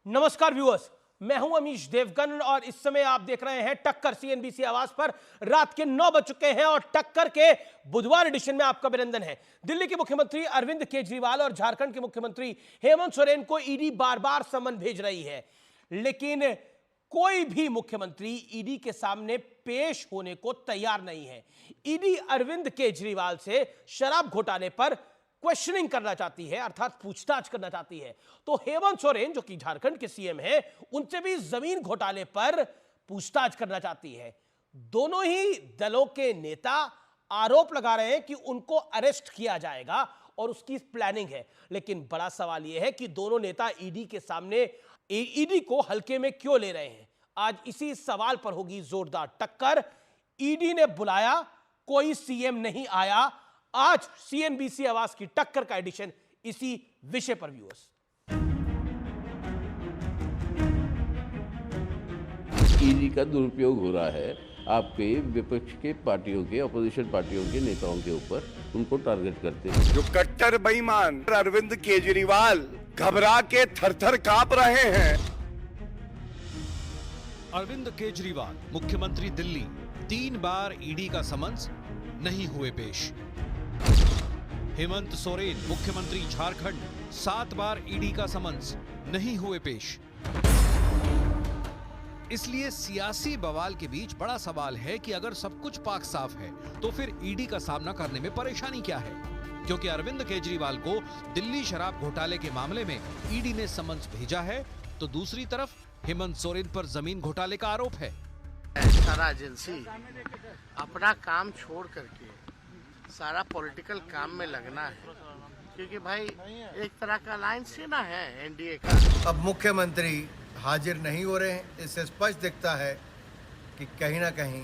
नमस्कार व्यूअर्स, मैं हूं अमीश देवगन और इस समय आप देख रहे हैं टक्कर सीएनबीसी आवाज पर। रात के 9 बज चुके हैं और टक्कर के बुधवार एडिशन में आपका अभिनंदन है। दिल्ली के मुख्यमंत्री अरविंद केजरीवाल और झारखंड के मुख्यमंत्री हेमंत सोरेन को ईडी बार बार समन भेज रही है, लेकिन कोई भी मुख्यमंत्री ईडी के सामने पेश होने को तैयार नहीं है। ईडी अरविंद केजरीवाल से शराब घोटाले पर क्वेश्चनिंग करना चाहती है, अर्थात पूछताछ करना चाहती है। तो हेमंत सोरेन जो कि झारखंड के सीएम हैं, उनसे भी जमीन घोटाले पर पूछताछ करना चाहती है। दोनों ही दलों के नेता आरोप लगा रहे हैं कि उनको अरेस्ट किया जाएगा और उसकी प्लानिंग है, लेकिन बड़ा सवाल यह है कि दोनों नेता ईडी के सामने ईडी को हल्के में क्यों ले रहे हैं। आज इसी सवाल पर होगी जोरदार टक्कर। ईडी ने बुलाया, कोई सीएम नहीं आया। आज सीएनबीसी आवाज की टक्कर का एडिशन इसी विषय पर व्यूअर्स। ईडी का दुरुपयोग हो रहा है आपके विपक्ष के पार्टियों के, अपोजिशन पार्टियों के नेताओं के ऊपर, उनको टारगेट करते हैं। जो कट्टर बेईमान अरविंद केजरीवाल घबरा के थर-थर कांप रहे हैं। अरविंद केजरीवाल मुख्यमंत्री दिल्ली 3 बार ईडी का समन्स, नहीं हुए पेश। हेमंत सोरेन मुख्यमंत्री झारखंड 7 बार ईडी का समन्स, नहीं हुए पेश। इसलिए सियासी बवाल के बीच बड़ा सवाल है कि अगर सब कुछ पाक साफ है तो फिर ईडी का सामना करने में परेशानी क्या है, क्योंकि अरविंद केजरीवाल को दिल्ली शराब घोटाले के मामले में ईडी ने समन्स भेजा है, तो दूसरी तरफ हेमंत सोरेन पर जमीन घोटाले का आरोप है। सारा एजेंसी अपना काम छोड़ करके सारा पॉलिटिकल काम में लगना है, क्योंकि भाई एक तरह का अलायंस ही ना है एनडीए का। अब मुख्यमंत्री हाजिर नहीं हो रहे हैं, इससे स्पष्ट दिखता है कि कहीं ना कहीं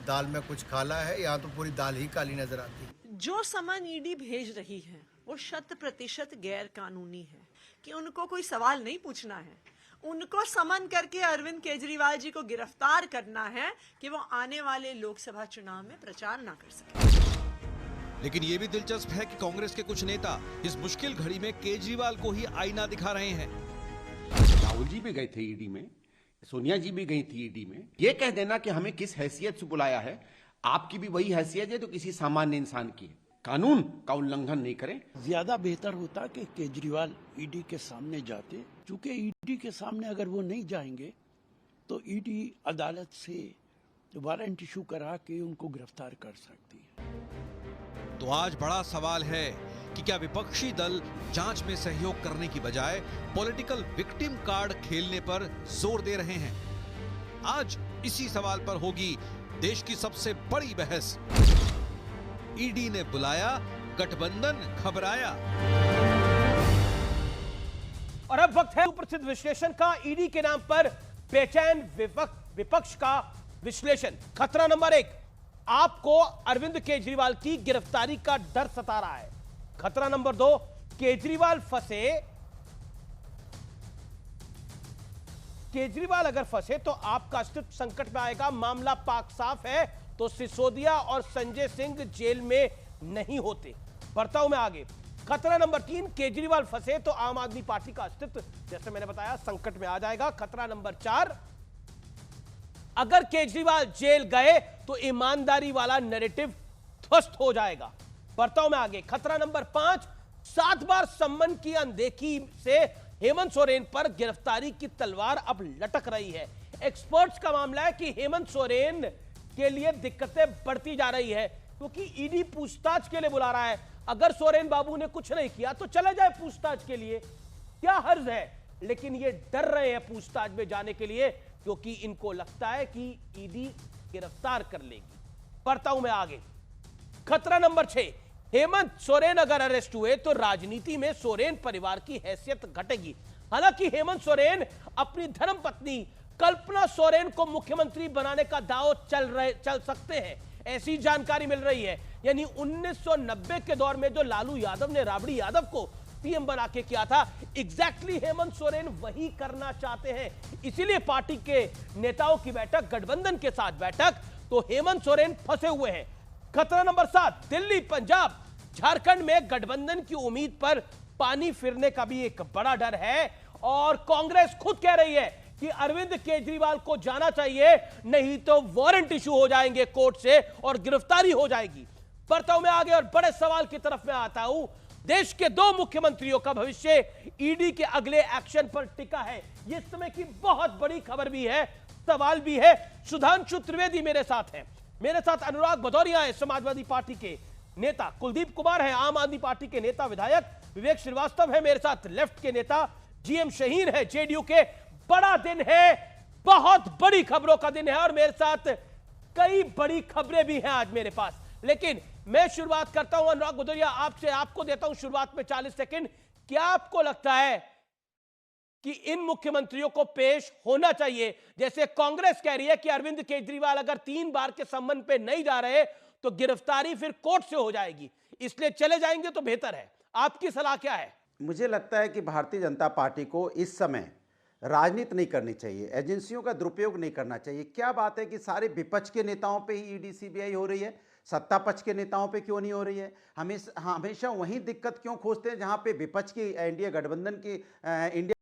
दाल में कुछ काला है, या तो पूरी दाल ही काली नजर आती है। जो सामान ईडी भेज रही है वो 100% गैर कानूनी है कि उनको कोई सवाल नहीं पूछना है। उनको समन करके अरविंद केजरीवाल जी को गिरफ्तार करना है कि वो आने वाले लोकसभा चुनाव में प्रचार ना कर सके। लेकिन ये भी दिलचस्प है कि कांग्रेस के कुछ नेता इस मुश्किल घड़ी में केजरीवाल को ही आईना दिखा रहे हैं। राहुल जी भी गए थे ईडी में, सोनिया जी भी गई थी ईडी में। ये कह देना कि हमें किस हैसियत से बुलाया है, आपकी भी वही हैसियत है तो किसी सामान्य इंसान की है। कानून का उल्लंघन नहीं करें। ज्यादा बेहतर होता कि केजरीवाल ईडी के सामने जाते, क्योंकि ईडी के सामने अगर वो नहीं जाएंगे तो ईडी अदालत से वारंट इशू करा के उनको गिरफ्तार कर सकती है। तो आज बड़ा सवाल है कि क्या विपक्षी दल जांच में सहयोग करने की बजाय पॉलिटिकल विक्टिम कार्ड खेलने पर जोर दे रहे हैं। आज इसी सवाल पर होगी देश की सबसे बड़ी बहस। ईडी ने बुलाया, गठबंधन घबराया। और अब वक्त है प्रसिद्ध विश्लेषण का। ईडी के नाम पर बेचैन विपक्ष का विश्लेषण। खतरा नंबर 1, आपको अरविंद केजरीवाल की गिरफ्तारी का डर सता रहा है। खतरा नंबर 2, केजरीवाल अगर फंसे तो आपका अस्तित्व संकट में आएगा। मामला पाक साफ है तो सिसोदिया और संजय सिंह जेल में नहीं होते। बढ़ता हूं मैं आगे। खतरा नंबर 3, केजरीवाल फंसे तो आम आदमी पार्टी का अस्तित्व, जैसे मैंने बताया, संकट में आ जाएगा। खतरा नंबर 4, अगर केजरीवाल जेल गए तो ईमानदारी वाला नैरेटिव ध्वस्त हो जाएगा। बढ़ता हूं मैं आगे। खतरा नंबर 5, 7 बार सम्मन की अनदेखी से हेमंत सोरेन पर गिरफ्तारी की तलवार अब लटक रही है। एक्सपर्ट्स का मामला है कि हेमंत सोरेन के लिए दिक्कतें बढ़ती जा रही है, क्योंकि ईडी पूछताछ के लिए बुला रहा है। अगर सोरेन बाबू ने कुछ नहीं किया तो चले जाए पूछताछ के लिए, क्या हर्ज है। लेकिन ये डर रहे हैं पूछताछ में जाने के लिए, क्योंकि इनको लगता है कि ईडी गिरफ्तार कर लेगी। बढ़ता हूं मैं आगे। खतरा नंबर 6, हेमंत सोरेन अगर अरेस्ट हुए तो राजनीति में सोरेन परिवार की हैसियत घटेगी। हालांकि हेमंत सोरेन अपनी धर्मपत्नी कल्पना सोरेन को मुख्यमंत्री बनाने का दांव चल सकते हैं, ऐसी जानकारी मिल रही है। यानी 1990 के दौर में जो लालू यादव ने राबड़ी यादव को पीएम बना के किया था, एग्जैक्टली हेमंत सोरेन वही करना चाहते हैं। इसीलिए पार्टी के नेताओं की बैठक, गठबंधन के साथ बैठक, तो हेमंत सोरेन फंसे हुए हैं। खतरा नंबर 7, दिल्ली, पंजाब, झारखंड में गठबंधन की उम्मीद पर पानी फिरने का भी एक बड़ा डर है। और कांग्रेस खुद कह रही है कि अरविंद केजरीवाल को जाना चाहिए, नहीं तो वारंट इशू हो जाएंगे कोर्ट से और गिरफ्तारी हो जाएगी। बढ़ता हूं मैं आगे और बड़े सवाल की तरफ में आता हूं। देश के 2 मुख्यमंत्रियों का भविष्य ईडी के अगले एक्शन पर टिका है। यह समय की बहुत बड़ी खबर भी है, सवाल भी है। सुधांशु त्रिवेदी मेरे साथ हैं, मेरे साथ अनुराग भदौरिया है, समाजवादी पार्टी के नेता, कुलदीप कुमार है, आम आदमी पार्टी के नेता विधायक, विवेक श्रीवास्तव है मेरे साथ, लेफ्ट के नेता जीएम शहीन है, जेडीयू के। बड़ा दिन है, बहुत बड़ी खबरों का दिन है और मेरे साथ कई बड़ी खबरें भी हैं आज मेरे पास। लेकिन मैं शुरुआत करता हूं अनुराग भदौरिया आपसे, आपको देता हूं शुरुआत में 40 सेकंड। क्या आपको लगता है कि इन मुख्यमंत्रियों को पेश होना चाहिए? जैसे कांग्रेस कह रही है कि अरविंद केजरीवाल अगर 3 बार के संबंध पे नहीं जा रहे तो गिरफ्तारी फिर कोर्ट से हो जाएगी, इसलिए चले जाएंगे तो बेहतर है। आपकी सलाह क्या है? मुझे लगता है कि भारतीय जनता पार्टी को इस समय राजनीति नहीं करनी चाहिए, एजेंसियों का दुरुपयोग नहीं करना चाहिए। क्या बात है कि सारे विपक्ष के नेताओं पे ही ईडी सीबीआई हो रही है, सत्ता पक्ष के नेताओं पे क्यों नहीं हो रही है? हमेशा वही दिक्कत क्यों खोजते हैं जहां पे विपक्ष की इंडिया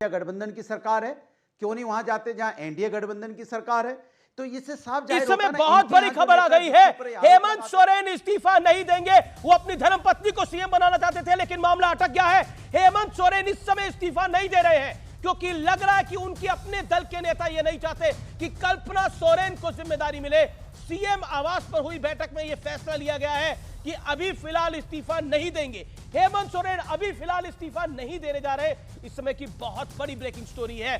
गठबंधन की सरकार है? क्यों नहीं वहां जाते जहां एनडीए गठबंधन की सरकार है? तो इससे साफ जाहिर इस समय बहुत बड़ी खबर आ गई है, हेमंत सोरेन इस्तीफा नहीं देंगे। वो अपनी धर्मपत्नी को सीएम बनाना चाहते थे लेकिन मामला अटक गया है। हेमंत सोरेन इस समय इस्तीफा नहीं दे रहे हैं क्योंकि लग रहा है कि उनके अपने दल के नेता ये नहीं चाहते कि कल्पना सोरेन को जिम्मेदारी मिले। सीएम आवास पर हुई बैठक में यह फैसला लिया गया है कि अभी फिलहाल इस्तीफा नहीं देंगे। हेमंत सोरेन अभी फिलहाल इस्तीफा नहीं देने जा रहे। इस समय की बहुत बड़ी ब्रेकिंग स्टोरी है,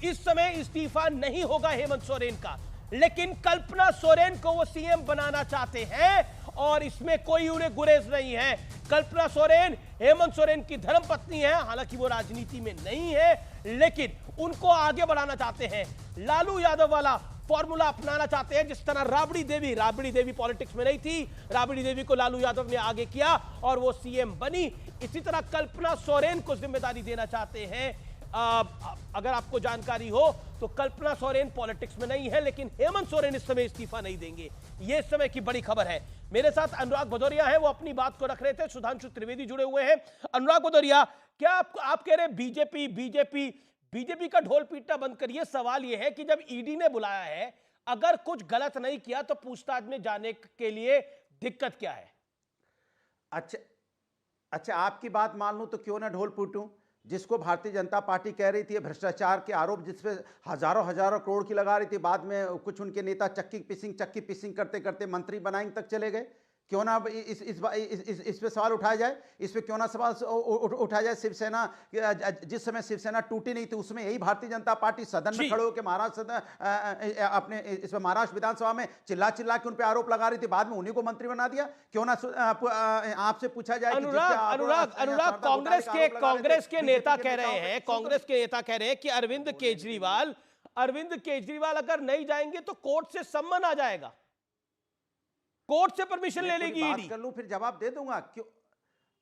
इस समय इस्तीफा नहीं होगा हेमंत सोरेन का, लेकिन कल्पना सोरेन को वो सीएम बनाना चाहते हैं और इसमें कोई उन्हें गुरेज नहीं है। कल्पना सोरेन हेमंत सोरेन की धर्मपत्नी है, हालांकि वो राजनीति में नहीं है, लेकिन उनको आगे बढ़ाना चाहते हैं। लालू यादव वाला फॉर्मूला अपनाना चाहते हैं, जिस तरह राबड़ी देवी पॉलिटिक्स में नहीं थी, राबड़ी देवी को लालू यादव ने आगे किया और वो सीएम बनी। इसी तरह कल्पना सोरेन को जिम्मेदारी देना चाहते हैं। अगर आपको जानकारी हो तो कल्पना सोरेन पॉलिटिक्स में नहीं है, लेकिन हेमंत सोरेन इस समय इस्तीफा नहीं देंगे। यह इस समय की बड़ी खबर है। मेरे साथ अनुराग भदौरिया है, वो अपनी बात को रख रहे थे। सुधांशु त्रिवेदी जुड़े हुए हैं। अनुराग भदौरिया, क्या आप कह रहे हैं बीजेपी का ढोल पीटना बंद करिए? सवाल यह है कि जब ईडी ने बुलाया है, अगर कुछ गलत नहीं किया तो पूछताछ में जाने के लिए दिक्कत क्या है? अच्छा, आपकी बात मान लूं तो क्यों ना ढोल पीटूं? जिसको भारतीय जनता पार्टी कह रही थी भ्रष्टाचार के आरोप जिसपे हजारों करोड़ की लगा रही थी, बाद में कुछ उनके नेता चक्की पिसिंग करते करते मंत्री बनाएंगे तक चले गए। क्यों ना इस पे सवाल उठाया जाए? इस पे क्यों ना सवाल उठाया जाए? शिवसेना, जिस समय शिवसेना टूटी नहीं थी उसमें यही भारतीय जनता पार्टी सदन में खड़े होकर महाराष्ट्र विधानसभा में चिल्ला के उन पे आरोप लगा रही थी, बाद में उन्हीं को मंत्री बना दिया। क्यों ना आपसे पूछा जाए? अनुराग, कांग्रेस के नेता कह रहे हैं कि अरविंद केजरीवाल अगर नहीं जाएंगे तो कोर्ट से सम्मन आ जाएगा, कोर्ट से परमिशन ले लेगी ईडी। कर लूं फिर जवाब दे दूंगा। क्यों?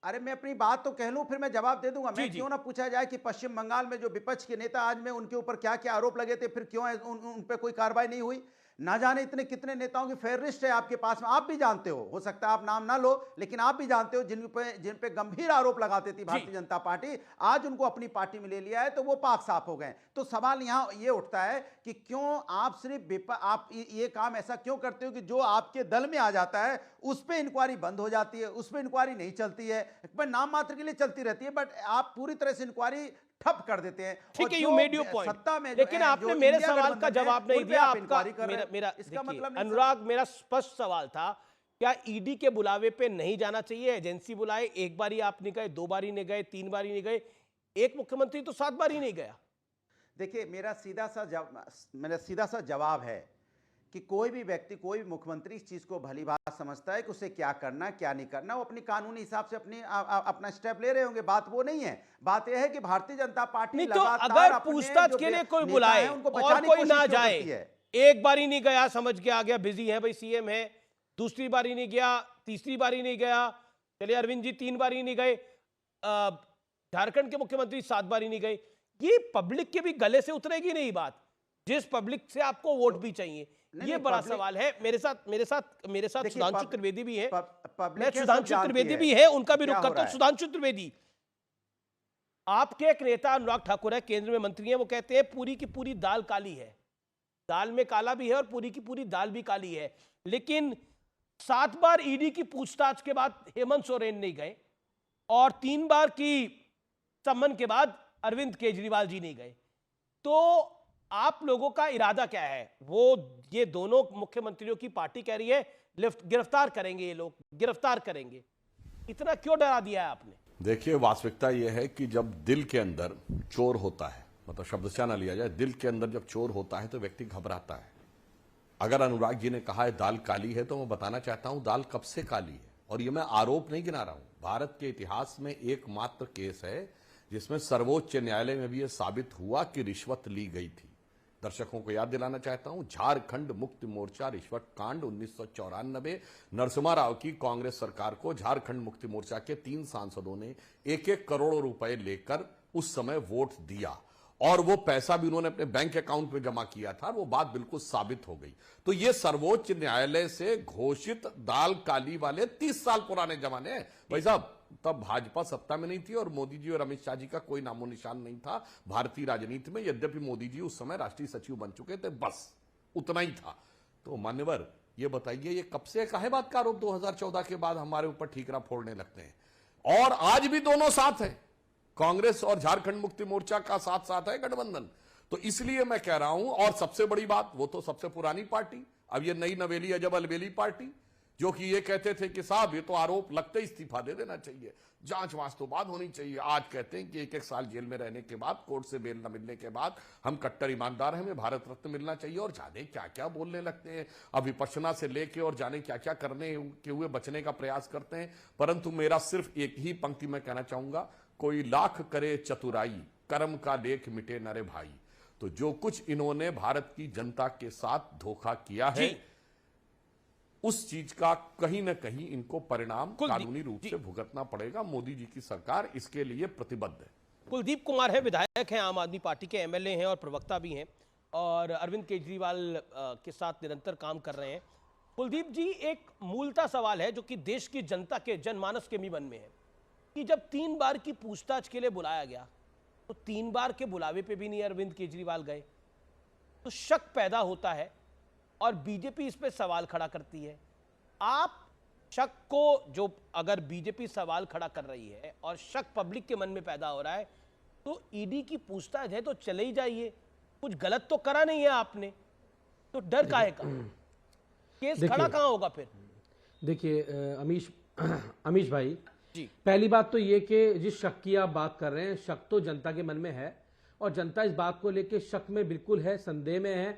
अरे मैं अपनी बात तो कह लूं फिर मैं जवाब दे दूंगा। मैं क्यों ना पूछा जाए कि पश्चिम बंगाल में जो विपक्ष के नेता आज में उनके ऊपर क्या क्या आरोप लगे थे, फिर क्यों उन पे कोई कार्रवाई नहीं हुई? ना जाने इतने कितने नेताओं की फेवरिस्ट है आपके पास में, आप भी जानते हो सकता है आप नाम ना लो, लेकिन आप भी जानते हो जिन पे गंभीर आरोप लगाती थी भारतीय जनता पार्टी, आज उनको अपनी पार्टी में ले लिया है तो वो पाक साफ हो गए। तो सवाल यहां ये उठता है कि क्यों आप सिर्फ आप ये काम ऐसा क्यों करते हो कि जो आपके दल में आ जाता है उस पर इंक्वायरी बंद हो जाती है, उस पर इंक्वायरी नहीं चलती है, नाम मात्र के लिए चलती रहती है, बट आप पूरी तरह से इंक्वायरी ठप कर देते हैं। ठीक है, यू मेड योर पॉइंट, सत्ता में लेकिन आपने मेरे सवाल का जवाब नहीं दिया। इसका मतलब अनुराग, मेरा स्पष्ट सवाल था, क्या ईडी के बुलावे पे नहीं जाना चाहिए? एजेंसी बुलाए, एक बारी आप नहीं गए, 2 बारी नहीं गए, 3 बारी नहीं गए, एक मुख्यमंत्री तो 7 बारी नहीं गया। देखिए, मेरा सीधा सा जवाब है कि कोई भी व्यक्ति, कोई भी मुख्यमंत्री इस चीज को भली बात समझता है कि उसे क्या करना क्या नहीं करना, वो अपनी कानूनी हिसाब से अपना स्टेप ले रहे होंगे। बात वो नहीं है, बात यह है कि भारतीय जनता पार्टी नहीं, तो अगर पूछताछ के लिए कोई बुलाए और कोई ना जाए, एक बारी नहीं गया, समझ के आ गया बिजी है भाई सीएम है, दूसरी बारी नहीं गया, तीसरी बारी नहीं गया, चलिए अरविंद जी 3 बारी नहीं गए, झारखंड के मुख्यमंत्री 7 बारी नहीं गए, ये पब्लिक के भी गले से उतरेगी नहीं बात, जिस पब्लिक से आपको वोट भी चाहिए? ये बड़ा सवाल है। मेरे साथ सुधांशु त्रिवेदी भी है, मैं सुधांशु त्रिवेदी भी है, उनका भी रुख करता हूं। सुधांशु त्रिवेदी, आपके एक नेता अनुराग ठाकुर है, केंद्र में मंत्री हैं, वो कहते हैं पूरी की पूरी दाल काली है, दाल में काला भी है और पूरी की पूरी दाल भी काली है। लेकिन 7 बार ईडी की पूछताछ के बाद हेमंत सोरेन नहीं गए और 3 बार की सम्मन के बाद अरविंद केजरीवाल जी नहीं गए। तो आप लोगों का इरादा क्या है? ये दोनों मुख्यमंत्रियों की पार्टी कह रही है गिरफ्तार करेंगे, ये लोग गिरफ्तार करेंगे, इतना क्यों डरा दिया है आपने? देखिए, वास्तविकता यह है कि जब दिल के अंदर चोर होता है, मतलब शब्दशः ना लिया जाए, दिल के अंदर जब चोर होता है तो व्यक्ति घबराता है। अगर अनुराग जी ने कहा है दाल काली है, तो मैं बताना चाहता हूं दाल कब से काली है। और ये मैं आरोप नहीं गिना रहा हूं, भारत के इतिहास में एकमात्र केस है जिसमें सर्वोच्च न्यायालय में भी यह साबित हुआ कि रिश्वत ली गई थी। दर्शकों को याद दिलाना चाहता हूं, झारखंड मुक्ति मोर्चा रिश्वत कांड 1994, नरसिम्हा राव की कांग्रेस सरकार को झारखंड मुक्ति मोर्चा के 3 सांसदों ने 1-1 करोड़ रुपए लेकर उस समय वोट दिया और वो पैसा भी उन्होंने अपने बैंक अकाउंट में जमा किया था। वो बात बिल्कुल साबित हो गई। तो ये सर्वोच्च न्यायालय से घोषित दाल काली वाले 30 साल पुराने जमाने हैं भाई साहब। तब भाजपा सत्ता में नहीं थी और मोदी जी और अमित शाह जी का कोई नामो निशान नहीं था भारतीय राजनीति में। यद्यपि मोदी जी उस समय राष्ट्रीय सचिव बन चुके थे, बस उतना ही था। तो मान्यवर, ये बताइए ये कब से काहे बात का आरोप 2014 के बाद हमारे ऊपर ठीकरा फोड़ने लगते हैं? और आज भी दोनों साथ हैं, कांग्रेस और झारखंड मुक्ति मोर्चा का साथ साथ है गठबंधन। तो इसलिए मैं कह रहा हूं, और सबसे बड़ी बात, वो तो सबसे पुरानी पार्टी, अब ये नई नवेली अजब अलबेली पार्टी, जो कि ये कहते थे कि साहब ये तो आरोप लगते ही इस्तीफा दे देना चाहिए, जांच वांच तो बाद होनी चाहिए। आज कहते हैं कि 1-1 साल जेल में रहने के बाद, कोर्ट से बेल न मिलने के बाद हम कट्टर ईमानदार हैं, हमें भारत रत्न मिलना चाहिए, और जाने क्या क्या बोलने लगते हैं। अब विपश्यना से लेके और जाने क्या क्या करने के हुए बचने का प्रयास करते हैं। परंतु मेरा सिर्फ एक ही पंक्ति मैं कहना चाहूंगा, कोई लाख करे चतुराई, कर्म का लेख मिटे न रे भाई। तो जो कुछ इन्होंने भारत की जनता के साथ धोखा किया है, उस चीज का कहीं न कहीं इनको परिणाम कानूनी रूप से भुगतना पड़ेगा। मोदी जी की सरकार इसके लिए प्रतिबद्ध है। कुलदीप कुमार है, विधायक हैं, आम आदमी पार्टी के एमएलए हैं और प्रवक्ता भी हैं, और अरविंद केजरीवाल के साथ निरंतर काम कर रहे हैं। कुलदीप जी, एक मूलतः सवाल है जो कि देश की जनता के जनमानस के भी मन में है कि जब 3 बार की पूछताछ के लिए बुलाया गया तो 3 बार के बुलावे पे भी नहीं अरविंद केजरीवाल गए, तो शक पैदा होता है और बीजेपी इस पे सवाल खड़ा करती है। आप शक को, जो अगर बीजेपी सवाल खड़ा कर रही है और शक पब्लिक के मन में पैदा हो रहा है, तो ईडी की पूछताछ है तो चले ही जाइए, कुछ गलत तो करा नहीं है आपने, तो डर काहे का? केस खड़ा कहां होगा फिर? देखिए अमीश भाई जी, पहली बात तो ये कि जिस शक की आप बात कर रहे हैं, शक तो जनता के मन में है और जनता इस बात को लेकर शक में बिल्कुल है, संदेह में है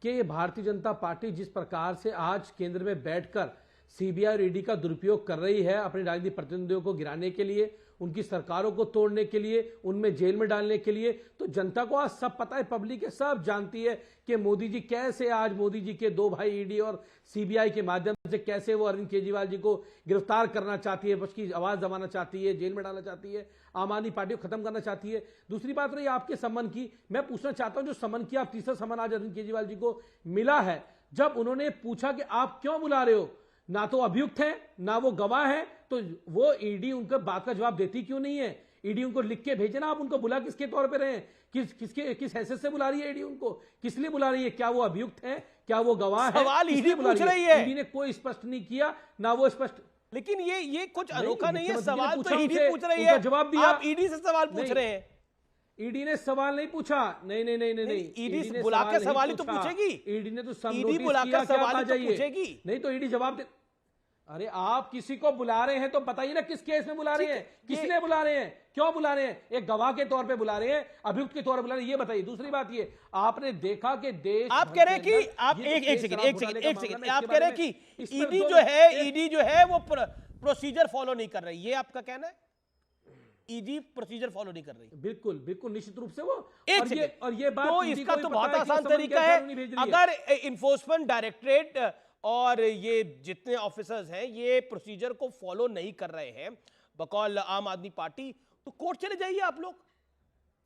कि ये भारतीय जनता पार्टी जिस प्रकार से आज केंद्र में बैठकर सीबीआई और ईडी का दुरुपयोग कर रही है अपने राजनीतिक प्रतिनिधियों को गिराने के लिए, उनकी सरकारों को तोड़ने के लिए, उनमें जेल में डालने के लिए, तो जनता को आज सब पता है, पब्लिक है, सब जानती है कि मोदी जी कैसे, आज मोदी जी के 2 भाई ईडी और सीबीआई के माध्यम से कैसे वो अरविंद केजरीवाल जी को गिरफ्तार करना चाहती है, उसकी आवाज दबाना चाहती है, जेल में डालना चाहती है, आम आदमी पार्टी को खत्म करना चाहती है। दूसरी बात रही आपके सम्मन की, मैं पूछना चाहता हूं जो सम्मन किया, आप तीसरा सम्मन आज अरविंद केजरीवाल जी को मिला है, जब उन्होंने पूछा कि आप क्यों बुला रहे हो, ना तो अभियुक्त है ना वो गवाह है, तो वो ईडी उनका बात का जवाब देती क्यों नहीं है? ईडी उनको लिख के भेजे ना, आप उनको बुला किसके तौर पे रहे हैं, किस हैसियत से बुला रही है ईडी उनको, किस लिए बुला रही है? क्या वो अभियुक्त है, क्या वो गवाह है? सवाल ईडी पूछ रही है, ईडी ने कोई स्पष्ट नहीं किया, ना वो स्पष्ट। लेकिन ये कुछ अनोखा नहीं है, सवाल तो ईडी पूछ रही है, जवाब दिया, आप ईडी से सवाल पूछ रहे हैं। ईडी ने सवाल नहीं पूछा, नहीं, ईडी बुला के सवाल ही तो पूछेगी, ईडी ने तो ईडी बुला के सवाल तो पूछेगी, नहीं तो ईडी जवाब दे। अरे आप किसी को बुला रहे हैं तो बताइए ना किस केस में बुला रहे हैं, किसने बुला रहे हैं, क्यों बुला रहे हैं? एक गवाह के तौर पे बुला रहे हैं, अभियुक्त के तौर पे बुला रहे हैं, ये बताइए। दूसरी बात ये, आपने देखा कि देश, आप कह रहे हैं कि आप एक सेकंड, आप कह रहे हैं कि ईडी जो है वो प्रोसीजर फॉलो नहीं कर रही, ये आपका कहना है? ईडी प्रोसीजर फॉलो नहीं कर रही? बिल्कुल निश्चित रूप से वो। और ये बात, तो इसका तो बहुत आसान तरीका है, अगर इन्फोर्समेंट डायरेक्टरेट और ये जितने ऑफिसर्स हैं ये प्रोसीजर को फॉलो नहीं कर रहे हैं बकौल आम आदमी पार्टी, तो कोर्ट चले जाइए आप लोग,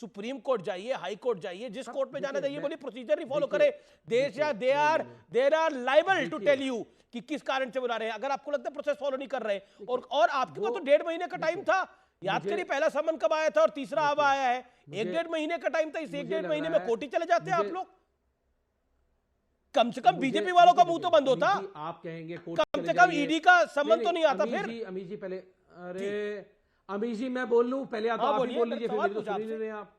सुप्रीम कोर्ट जाइए, हाई कोर्ट जाइए, जिस कोर्ट में जाना चाहिए, बोलिए प्रोसीजर नहीं फॉलो करे, there are liable to tell you कि किस कारण से बुला रहे हैं। अगर आपको लगता है प्रोसेस फॉलो नहीं कर रहे, और आपके पास तो 1.5 महीने का टाइम था याद करिए पहला समन कब आया था और तीसरा अब आया है। 1-1.5 महीने का टाइम था, इस 1-1.5 महीने में कोर्ट ही चले जाते हैं आप लोग। कम से कम बीजेपी वालों का मुंह तो बंद होता। आप कहेंगे कम से कम ईडी का समन तो नहीं आता। फिर अमीश जी पहले, अरे अमीश जी मैं बोल लूं पहले, आप बोल लीजिए, फिर तो सुन ही रहे आप।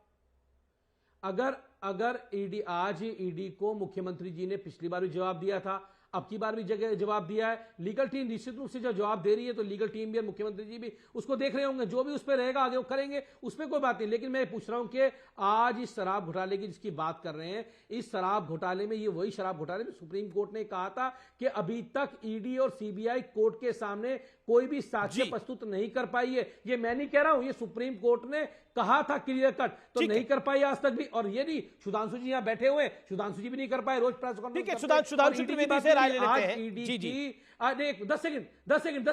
अगर ईडी, आज ईडी को मुख्यमंत्री जी ने पिछली बार भी जवाब दिया था, अब की बार भी जगह जवाब दिया है। लीगल टीम निश्चित रूप से जो जवाब दे रही है, तो लीगल टीम भी और मुख्यमंत्री जी भी उसको देख रहे होंगे, जो भी उस पर रहेगा आगे वो करेंगे, उस पर कोई बात नहीं। लेकिन मैं पूछ रहा हूं कि आज इस शराब घोटाले की जिसकी बात कर रहे हैं, इस शराब घोटाले में, ये वही शराब घोटाले में सुप्रीम कोर्ट ने कहा था कि अभी तक ईडी और सीबीआई कोर्ट के सामने कोई भी साक्ष्य प्रस्तुत नहीं कर पाई है। ये मैं नहीं कह रहा हूं, ये सुप्रीम कोर्ट ने कहा था क्लियर कट, तो नहीं कर पाई आज तक भी। और ये नहीं, सुधांशु जी यहां बैठे हुए, सुधांशु जी भी नहीं कर पाए, रोज प्रेस कॉन्फ्रेंस। ठीक है, सुधांशु त्रिवेदी से राय लेते हैं। ईडी की आज 10 सेकंड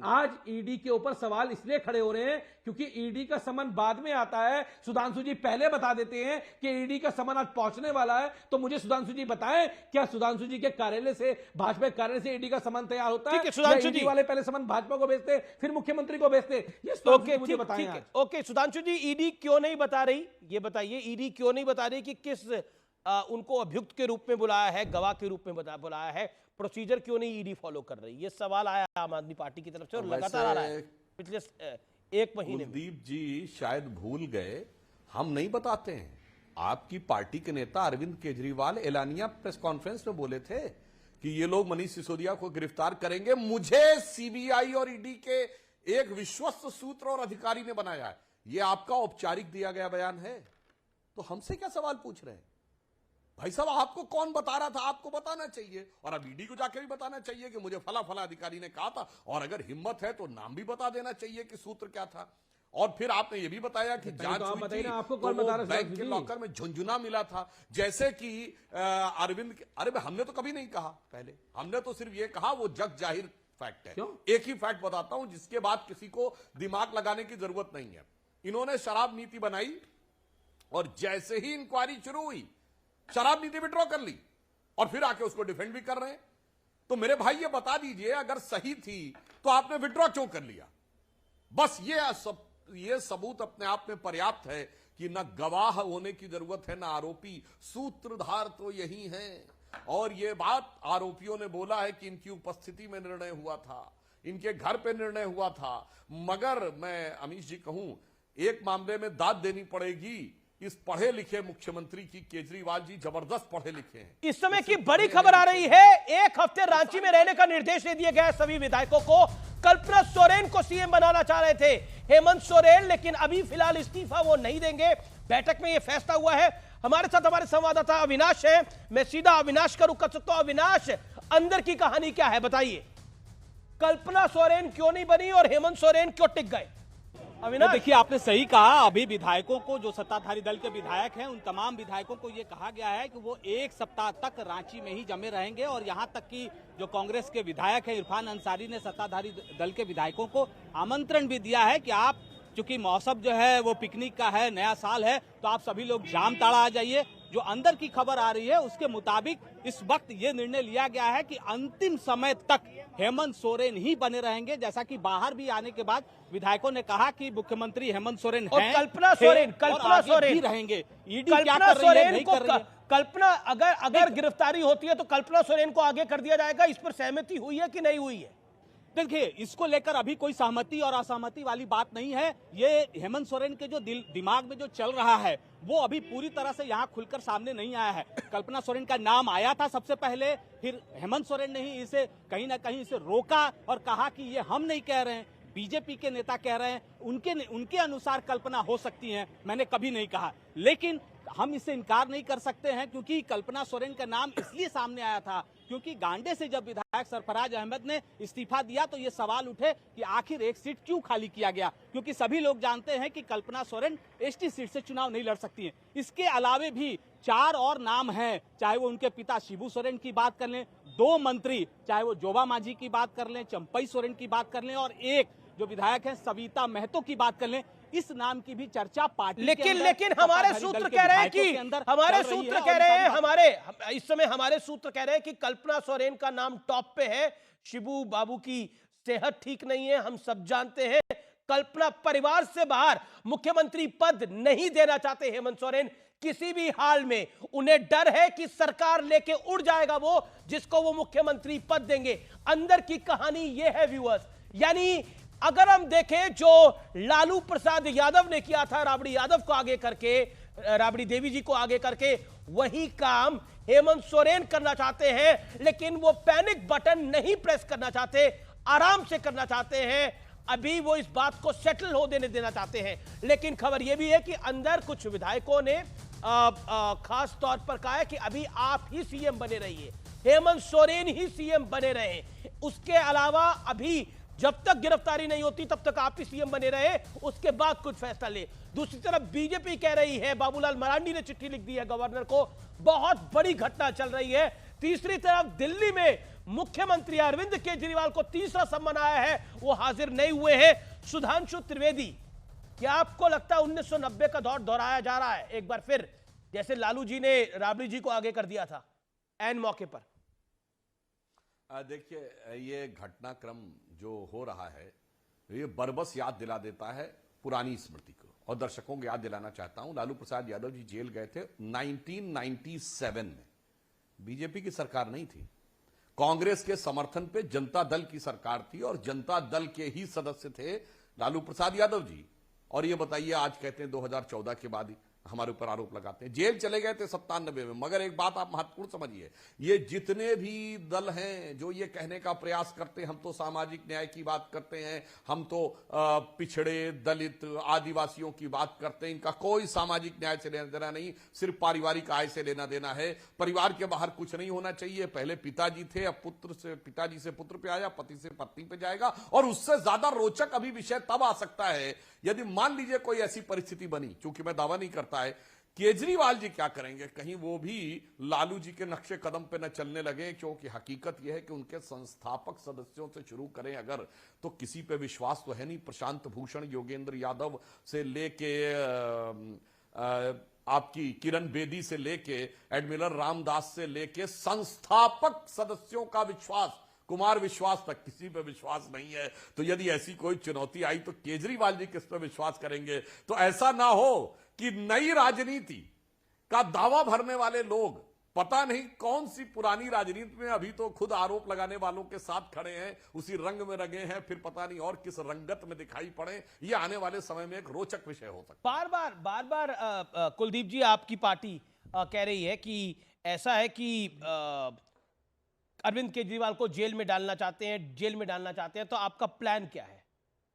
आज ईडी के ऊपर सवाल इसलिए खड़े हो रहे हैं क्योंकि ईडी का समन बाद में आता है। सुधांशु जी पहले बता देते हैं कि ईडी का समन आज पहुंचने वाला है, तो मुझे सुधांशु जी बताएं, क्या सुधांशु जी के कार्यालय से, भाजपा कार्यालय से ईडी का समन तैयार होता है? सुधांशु जी वाले पहले समन भाजपा को भेजते, फिर मुख्यमंत्री को भेजते? ये मुझे बताएं। ओके सुधांशु जी, ईडी क्यों नहीं बता रही, ये बताइए, ईडी क्यों नहीं बता रही कि किस उनको अभियुक्त के रूप में बुलाया है, गवाह के रूप में बुलाया है? प्रोसीजर क्यों नहीं ईडी फॉलो कर रही? ये सवाल आया आम आदमी पार्टी की तरफ से और लगातार आ रहा है पिछले 1 महीने। कुलदीप जी शायद भूल गए, हम नहीं बताते हैं। आपकी पार्टी के नेता अरविंद केजरीवाल एलानिया प्रेस कॉन्फ्रेंस में बोले थे कि ये लोग मनीष सिसोदिया को गिरफ्तार करेंगे। मुझे सीबीआई और ईडी के एक विश्वस्त सूत्र और अधिकारी ने बनाया है। ये आपका औपचारिक दिया गया बयान है, तो हमसे क्या सवाल पूछ रहे हैं? भाई साहब, आपको कौन बता रहा था? आपको बताना चाहिए, और अब ईडी को जाके भी बताना चाहिए कि मुझे फला फला अधिकारी ने कहा था, और अगर हिम्मत है तो नाम भी बता देना चाहिए कि सूत्र क्या था। और फिर आपने ये भी बताया कि जांच हुई थी, आपको तो कौन बता रहा? बैंक के लॉकर में झुंझुना मिला था, जैसे कि अरविंद। अरे हमने तो कभी नहीं कहा, पहले हमने तो सिर्फ ये कहा वो जग जाहिर फैक्ट है। एक ही फैक्ट बताता हूं जिसके बाद किसी को दिमाग लगाने की जरूरत नहीं है। इन्होंने शराब नीति बनाई और जैसे ही इंक्वायरी शुरू हुई, शराब नीति विड्रॉ कर ली और फिर आके उसको डिफेंड भी कर रहे हैं। तो मेरे भाई ये बता दीजिए, अगर सही थी तो आपने विड्रॉ क्यों कर लिया? बस ये सबूत अपने आप में पर्याप्त है कि न गवाह होने की जरूरत है, न आरोपी, सूत्रधार तो यही है। और ये बात आरोपियों ने बोला है कि इनकी उपस्थिति में निर्णय हुआ था, इनके घर पे निर्णय हुआ था। मगर मैं अमीश जी कहूं, एक मामले में दाद देनी पड़ेगी इस पढ़े लिखे मुख्यमंत्री की। केजरीवाल जी जबरदस्त पढ़े लिखे हैं। इस समय की बड़ी खबर आ रही है, 1 हफ्ते रांची में रहने का निर्देश दे दिया गया है सभी विधायकों को। कल्पना सोरेन को सीएम बनाना चाह रहे थे हेमंत सोरेन, लेकिन अभी फिलहाल इस्तीफा वो नहीं देंगे। बैठक में यह फैसला हुआ है। हमारे साथ हमारे संवाददाता अविनाश है, मैं सीधा अविनाश का रुख कर सकता हूं। अविनाश, अंदर की कहानी क्या है बताइए? कल्पना सोरेन क्यों नहीं बनी और हेमंत सोरेन क्यों टिक गए? तो देखिए, आपने सही कहा। अभी विधायकों को, जो सत्ताधारी दल के विधायक हैं, उन तमाम विधायकों को ये कहा गया है कि वो 1 सप्ताह तक रांची में ही जमे रहेंगे। और यहां तक कि जो कांग्रेस के विधायक हैं इरफान अंसारी ने सत्ताधारी दल के विधायकों को आमंत्रण भी दिया है कि आप, चूंकि मौसम जो है वो पिकनिक का है, नया साल है, तो आप सभी लोग जामताड़ा आ जाइए। जो अंदर की खबर आ रही है उसके मुताबिक इस वक्त ये निर्णय लिया गया है कि अंतिम समय तक हेमंत सोरेन ही बने रहेंगे। जैसा कि बाहर भी आने के बाद विधायकों ने कहा कि मुख्यमंत्री हेमंत सोरेन हैं, और कल्पना सोरेन भी रहेंगे। ईडी क्या कर रही है, नहीं कर रही है? कल्पना, अगर गिरफ्तारी होती है तो कल्पना सोरेन को आगे कर दिया जाएगा, इस पर सहमति हुई है कि नहीं हुई है? देखिए, इसको लेकर अभी कोई सहमति और असहमति वाली बात नहीं है। ये हेमंत सोरेन के जो दिमाग में जो चल रहा है वो अभी पूरी तरह से यहाँ खुलकर सामने नहीं आया है। कल्पना सोरेन का नाम आया था सबसे पहले, फिर हेमंत सोरेन ने ही इसे कहीं ना कहीं इसे रोका और कहा कि ये हम नहीं कह रहे हैं, बीजेपी के नेता कह रहे हैं, उनके अनुसार कल्पना हो सकती है, मैंने कभी नहीं कहा। लेकिन हम इससे इनकार नहीं कर सकते हैं क्योंकि कल्पना सोरेन का नाम इसलिए सामने आया था क्योंकि गांडे से जब विधायक सरफराज अहमद ने इस्तीफा दिया तो ये सवाल उठे कि आखिर एक सीट क्यों खाली किया गया, क्योंकि सभी लोग जानते हैं कि कल्पना सोरेन एसटी सीट से चुनाव नहीं लड़ सकती हैं। इसके अलावे भी 4 और नाम हैं, चाहे वो उनके पिता शिबू सोरेन की बात कर लें, 2 मंत्री, चाहे वो जोबा मांझी की बात कर लें, चंपई सोरेन की बात कर लें, और एक जो विधायक हैं सविता महतो की बात कर लें, इस नाम की भी चर्चा पार्टी लेकिन हमारे सूत्र कह रहे हैं कि इस समय हमारे सूत्र कह रहे हैं कि कल्पना सोरेन का नाम टॉप पे है। शिबू बाबू की सेहत ठीक नहीं है, हम सब जानते हैं। कल्पना परिवार से बाहर मुख्यमंत्री पद नहीं देना चाहते हेमंत सोरेन किसी भी हाल में। उन्हें डर है कि सरकार लेके उड़ जाएगा वो जिसको वो मुख्यमंत्री पद देंगे। अंदर की कहानी ये है व्यूअर्स। यानी अगर हम देखें जो लालू प्रसाद यादव ने किया था राबड़ी यादव को आगे करके, राबड़ी देवी जी को आगे करके, वही काम हेमंत सोरेन करना चाहते हैं। लेकिन वो पैनिक बटन नहीं प्रेस करना चाहते, आराम से करना चाहते हैं। अभी वो इस बात को सेटल हो देना चाहते हैं। लेकिन खबर यह भी है कि अंदर कुछ विधायकों ने खास तौर पर कहा है कि अभी आप ही सीएम बने रहिए, हेमंत सोरेन ही सीएम बने रहे। उसके अलावा अभी जब तक गिरफ्तारी नहीं होती तब तक आप ही सीएम बने रहे, उसके बाद कुछ फैसला ले। दूसरी तरफ बीजेपी कह रही है, बाबूलाल मरांडी ने चिट्ठी लिख दी है गवर्नर को, बहुत बड़ी घटना चल रही है। तीसरी तरफ दिल्ली में मुख्यमंत्री अरविंद केजरीवाल को तीसरा सम्मन आया है, वो हाजिर नहीं हुए हैं। सुधांशु त्रिवेदी, क्या आपको लगता है 1990 का दौर दोहराया जा रहा है एक बार फिर, जैसे लालू जी ने राबड़ी जी को आगे कर दिया था एन मौके पर? देखिए, ये घटनाक्रम जो हो रहा है ये बरबस याद दिला देता है पुरानी स्मृति को। और दर्शकों को याद दिलाना चाहता हूं, लालू प्रसाद यादव जी जेल गए थे 1997 में। बीजेपी की सरकार नहीं थी, कांग्रेस के समर्थन पे जनता दल की सरकार थी और जनता दल के ही सदस्य थे लालू प्रसाद यादव जी। और ये बताइए, आज कहते हैं 2014 के बाद हमारे ऊपर आरोप लगाते हैं। जेल चले गए थे 97 में। मगर एक बात आप महत्वपूर्ण समझिए, ये जितने भी दल हैं जो ये कहने का प्रयास करते हैं हम तो सामाजिक न्याय की बात करते हैं, हम तो पिछड़े दलित आदिवासियों की बात करते हैं, इनका कोई सामाजिक न्याय से लेना देना नहीं, सिर्फ पारिवारिक आय से लेना देना है। परिवार के बाहर कुछ नहीं होना चाहिए। पहले पिताजी थे, अब पुत्र से, पिताजी से पुत्र पे आया, पति से पत्नी पे जाएगा। और उससे ज्यादा रोचक अभी विषय तब आ सकता है यदि मान लीजिए कोई ऐसी परिस्थिति बनी, क्योंकि मैं दावा नहीं करता है, केजरीवाल जी क्या करेंगे, कहीं वो भी लालू जी के नक्शे कदम पे न चलने लगे। क्योंकि हकीकत यह है कि उनके संस्थापक सदस्यों से शुरू करें अगर, तो किसी पे विश्वास तो है नहीं। प्रशांत भूषण, योगेंद्र यादव से लेके आपकी किरण बेदी से लेके एडमिरल रामदास से लेके संस्थापक सदस्यों का विश्वास, कुमार विश्वास तक, किसी पे विश्वास नहीं है। तो यदि ऐसी कोई चुनौती आई तो केजरीवाल जी किस पे विश्वास करेंगे? तो ऐसा ना हो कि नई राजनीति का दावा भरने वाले लोग पता नहीं कौन सी पुरानी राजनीति में अभी तो खुद आरोप लगाने वालों के साथ खड़े हैं, उसी रंग में रंगे हैं, फिर पता नहीं और किस रंगत में दिखाई पड़े। ये आने वाले समय में एक रोचक विषय हो सकता है। बार बार कुलदीप जी, आपकी पार्टी कह रही है कि ऐसा है कि अरविंद केजरीवाल को जेल में डालना चाहते हैं, तो आपका प्लान क्या है?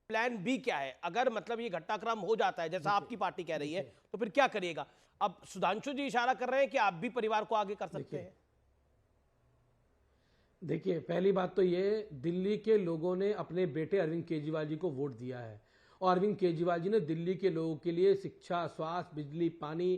प्लान बी क्या है? अगर मतलब ये घटनाक्रम हो जाता है जैसा आपकी पार्टी कह रही है, तो फिर क्या करिएगा? अब सुधांशु जी इशारा कर रहे हैं कि आप भी परिवार को आगे कर सकते हैं। देखिए, पहली बात तो ये, दिल्ली के लोगों ने अपने बेटे अरविंद केजरीवाल जी को वोट दिया है और अरविंद केजरीवाल जी ने दिल्ली के लोगों के लिए शिक्षा, स्वास्थ्य, बिजली, पानी,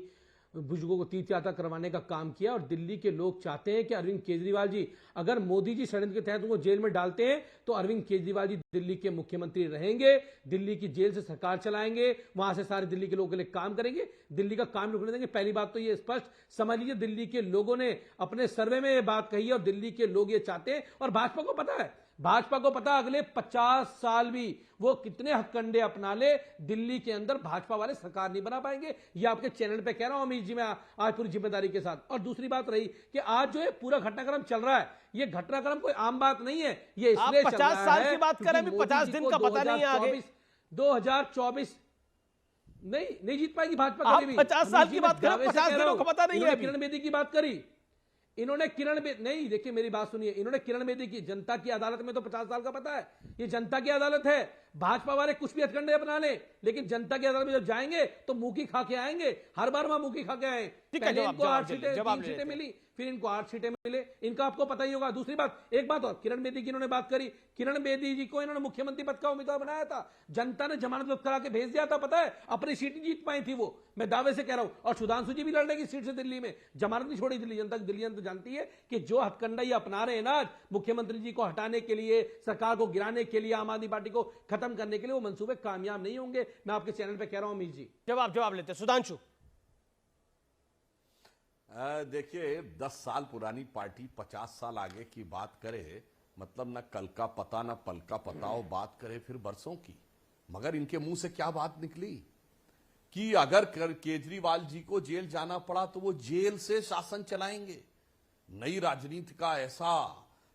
बुजुर्गों को तीर्थ यात्रा करवाने का काम किया। और दिल्ली के लोग चाहते हैं कि अरविंद केजरीवाल जी, अगर मोदी जी षड्यंत्र के तहत उनको जेल में डालते हैं तो अरविंद केजरीवाल जी दिल्ली के मुख्यमंत्री रहेंगे, दिल्ली की जेल से सरकार चलाएंगे, वहां से सारे दिल्ली के लोगों के लिए काम करेंगे, दिल्ली का काम रुकने देंगे। पहली बात तो ये स्पष्ट समझ लीजिए, दिल्ली के लोगों ने अपने सर्वे में ये बात कही है और दिल्ली के लोग ये चाहते हैं। और भाजपा को पता है, भाजपा को पता, अगले 50 साल भी वो कितने हथकंडे अपना ले, दिल्ली के अंदर भाजपा वाले सरकार नहीं बना पाएंगे। ये आपके चैनल पे कह रहा हूं अमित जी, मैं आज पूरी जिम्मेदारी के साथ। और दूसरी बात रही कि आज जो है पूरा घटनाक्रम चल रहा है, ये घटनाक्रम कोई आम बात नहीं है। ये इसलिए 50 साल की बात करें, 50 दिन का पता नहीं है आगे। 2024 नहीं जीत पाएगी भाजपा कभी भी। 50 साल की बात करें, 50 दिनों का पता नहीं है। किरण बेदी की बात करी, इन्होंने किरण बेदी, नहीं देखिए मेरी बात सुनिए, इन्होंने किरण बेदी की, जनता की अदालत में तो 50 साल का पता है, ये जनता की अदालत है। भाजपा वाले कुछ भी हथकंडे अपना ले, लेकिन जनता की अदालत में जब जाएंगे तो मुंह की खा के आएंगे। हर बार वहां मुंह की खा के आए। पहले इनको 8 सीटें मिली, फिर इनको 8 सीटें मिले, इनका आपको पता ही होगा। दूसरी बात, एक बात और, किरण बेदी की इन्होंने बात करी, किरण बेदी जी को इन्होंने मुख्यमंत्री पद का उम्मीदवार बनाया था, जनता ने जमानत करा के भेज दिया था। पता है, अपनी सीट जीत पाई थी वो, मैं दावे से कह रहा हूं। और सुधांशु जी भी लड़ने की सीट से दिल्ली में, जमानत नहीं छोड़ी दिल्ली जनता। दिल्ली जनता जानती है कि जो हथकंडा ये अपना रहे हैं ना, मुख्यमंत्री जी को हटाने के लिए, सरकार को गिराने के लिए, आम आदमी पार्टी को खत्म करने के लिए, वो मंसूबे कामयाब नहीं होंगे। मैं आपके चैनल पे कह रहा हूं अमित जी। जवाब लेते हैं सुधांशु। देखिए, 10 साल पुरानी पार्टी 50 साल आगे की बात करे, मतलब ना कल का पता ना पल का पता, और बात करे फिर बरसों की। मगर इनके मुंह से क्या बात निकली कि अगर केजरीवाल जी को जेल जाना पड़ा तो वो जेल से शासन चलाएंगे। नई राजनीति का ऐसा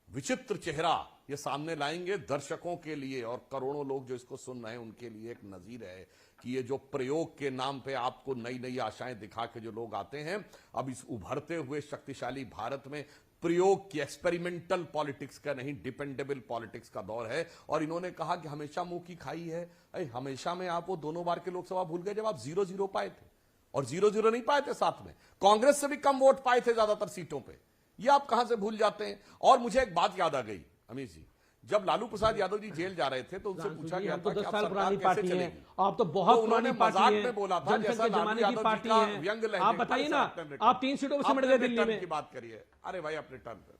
विचित्र चेहरा ये सामने लाएंगे दर्शकों के लिए, और करोड़ों लोग जो इसको सुन रहे हैं उनके लिए एक नजीर है कि ये जो प्रयोग के नाम पे आपको नई नई आशाएं दिखा के जो लोग आते हैं, अब इस उभरते हुए शक्तिशाली भारत में प्रयोग की, एक्सपेरिमेंटल पॉलिटिक्स का नहीं, डिपेंडेबल पॉलिटिक्स का दौर है। और इन्होंने कहा कि हमेशा मुंह की खाई है। अरे हमेशा में आप वो दोनों बार के लोकसभा भूल गए जब आप 0-0 पाए थे, और 0-0 नहीं पाए थे साथ में, कांग्रेस से भी कम वोट पाए थे ज्यादातर सीटों पर। ये आप कहां से भूल जाते हैं। और मुझे एक बात याद आ गई अमित जी, जब लालू प्रसाद यादव जी जेल जा रहे थे तो उनसे पूछा गया था कि 10 साल आप पुरानी सरकार कैसे पार्टी है, चलेगी। आप तो बहुत तो पुरानी उन्होंने पार्टी मजाक में बोला था जनसंघ जैसा के लालू जमाने की यादव पार्टी जी का है। व्यंग लहजे आप बताइए ना, आप 3 सीटों पे सिमट गए दिल्ली में। की बात करिए, अरे भाई अपने टर्न पे,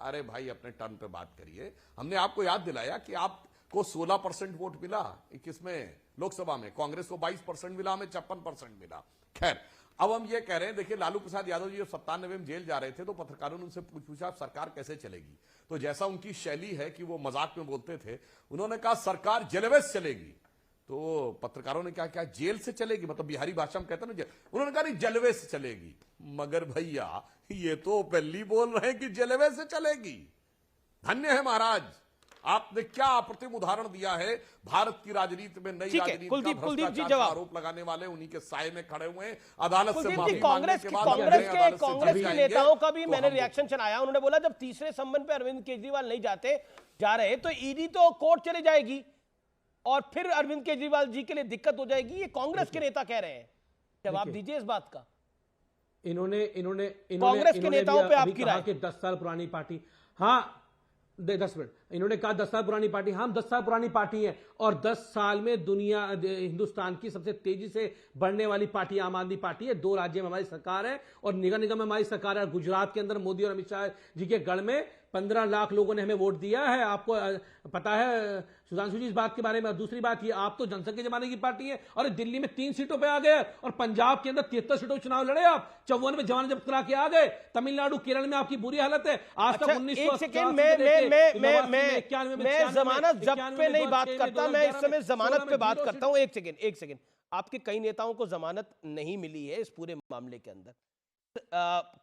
अरे भाई अपने टर्न पे बात करिए। हमने आपको याद दिलाया कि आपको 16% वोट मिला 21 में लोकसभा में, कांग्रेस को 22% मिला, हमें 56% मिला। खैर, अब हम ये कह रहे हैं, देखिए लालू प्रसाद यादव जी जब 97 में जेल जा रहे थे तो पत्रकारों ने उनसे पूछा सरकार कैसे चलेगी, तो जैसा उनकी शैली है कि वो मजाक में बोलते थे, उन्होंने कहा सरकार जलवे से चलेगी। तो पत्रकारों ने क्या जेल से चलेगी, मतलब बिहारी भाषा में कहते हैं ना, उन्होंने कहा नहीं जलवे से चलेगी। मगर भैया ये तो पहली बोल रहे हैं कि जलवे से चलेगी। धन्य है महाराज, आपने क्या अप्रतिम उदाहरण दिया है। भारत की राजनीति में नई राजनीति का भ्रष्टाचार का आरोप लगाने वाले उन्हीं के साए में खड़े हुए हैं। अदालत से माफी मांगने के बाद कांग्रेस के नेताओं का भी मैंने रिएक्शन सुनाया। उन्होंने बोला जब तीसरे संबंध पे अरविंद केजरीवाल नहीं जा रहे तो ईडी तो कोर्ट चले जाएगी और फिर अरविंद केजरीवाल जी के लिए दिक्कत हो जाएगी। ये कांग्रेस के नेता कह रहे हैं, जवाब दीजिए इस बात का। इन्होंने कांग्रेस के नेताओं पे आपकी राय? 10 साल पुरानी पार्टी, हाँ 10 मिनट, इन्होंने कहा 10 साल पुरानी पार्टी, हम 10 साल पुरानी पार्टी है और 10 साल में हिंदुस्तान की सबसे तेजी से बढ़ने वाली पार्टी आम आदमी पार्टी है। 2 राज्य में हमारी सरकार है और निगम में हमारी सरकार है। गुजरात के अंदर मोदी और अमित शाह जी के गढ़ में 15 लाख लोगों ने हमें वोट दिया है। आपको पता है सुधांशु जी इस बात के बारे में। दूसरी बात ये, आप तो जनसंघ के जमाने की पार्टी है और दिल्ली में 3 सीटों पे आ गए और पंजाब के अंदर 73 सीटों चुनाव लड़े आप, 54 में जमानत जब्त करा के आ गए। तमिलनाडु केरल में आपकी बुरी हालत है। आज तक 1991 मैं जमानत जब्त पे नहीं बात करता, मैं इस समय जमानत पे बात करता हूं। एक सेकेंड, आपके कई नेताओं को जमानत नहीं मिली है इस पूरे मामले के अंदर।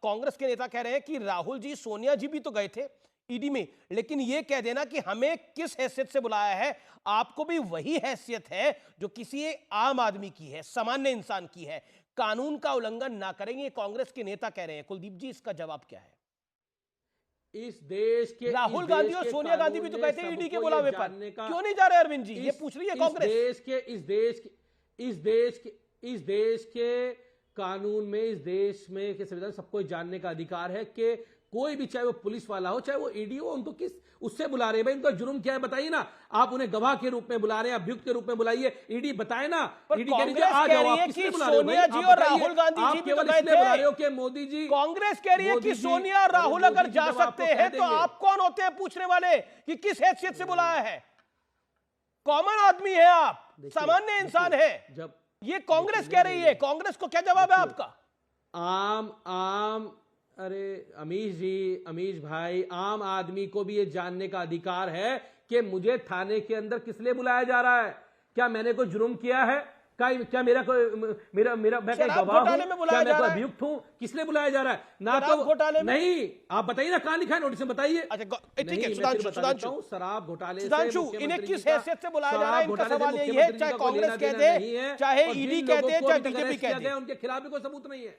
कांग्रेस के नेता कह रहे हैं कि राहुल जी, सोनिया जी भी तो गए थे ईडी में, लेकिन यह कह देना कि हमें किस हैसियत से बुलाया है, आपको भी वही हैसियत है जो किसी आम आदमी की है, सामान्य इंसान की है। कानून का उल्लंघन ना करेंगे, कांग्रेस के नेता कह रहे हैं। कुलदीप जी इसका जवाब क्या है? इस देश के राहुल गांधी और सोनिया गांधी भी तो कहते हैं ईडी के बुलावे पर, क्यों नहीं जा रहे अरविंद जी? ये पूछ रही है कांग्रेस। इस देश के कानून में, इस देश में के संविधान सबको जानने का अधिकार है कि कोई भी, चाहे वो पुलिस वाला हो चाहे वो ईडी हो, उनको किस उससे बुला रहे हैं भाई? उनका जुर्म क्या है बताइए ना। आप उन्हें गवाह के रूप में बुला रहे हैं, अभियुक्त के रूप में बुलाइए, ईडी बताए ना। ईडी कह रही है आ जाओ, आप किससे बुला रहे हो? सोनिया जी और राहुल गांधी जी भी तो गए थे। बुला रहे हो कि मोदी जी, कांग्रेस कह रही है कि सोनिया और राहुल अगर जा सकते हैं तो आप कौन होते हैं पूछने वाले कि किस हैसियत से बुलाया है? कॉमन आदमी है आप, सामान्य इंसान है। जब ये कांग्रेस कह रही है, कांग्रेस को क्या जवाब है आपका? अरे अमीश भाई, आम आदमी को भी ये जानने का अधिकार है कि मुझे थाने के अंदर किस लिए बुलाया जा रहा है। क्या मैंने कोई जुर्म किया है? क्या मैं कोई गवाह हूं? क्या मैं कोई अभियुक्त हूं? किस लिए बुलाया जा रहा है? ना तो घोटाले में नहीं, आप बताइए ना, कहां लिखा है नोटिस में, बताइए। ठीक है सुधांशु, शराब घोटाले सुधांशु, इन्हें किस हैसियत से बुलाया जा रहा है? इनका सवाल यही है, चाहे कांग्रेस कहते हैं, चाहे ईडी कहते हैं, चाहे बीजेपी कहते हैं, उनके खिलाफ भी कोई सबूत नहीं है।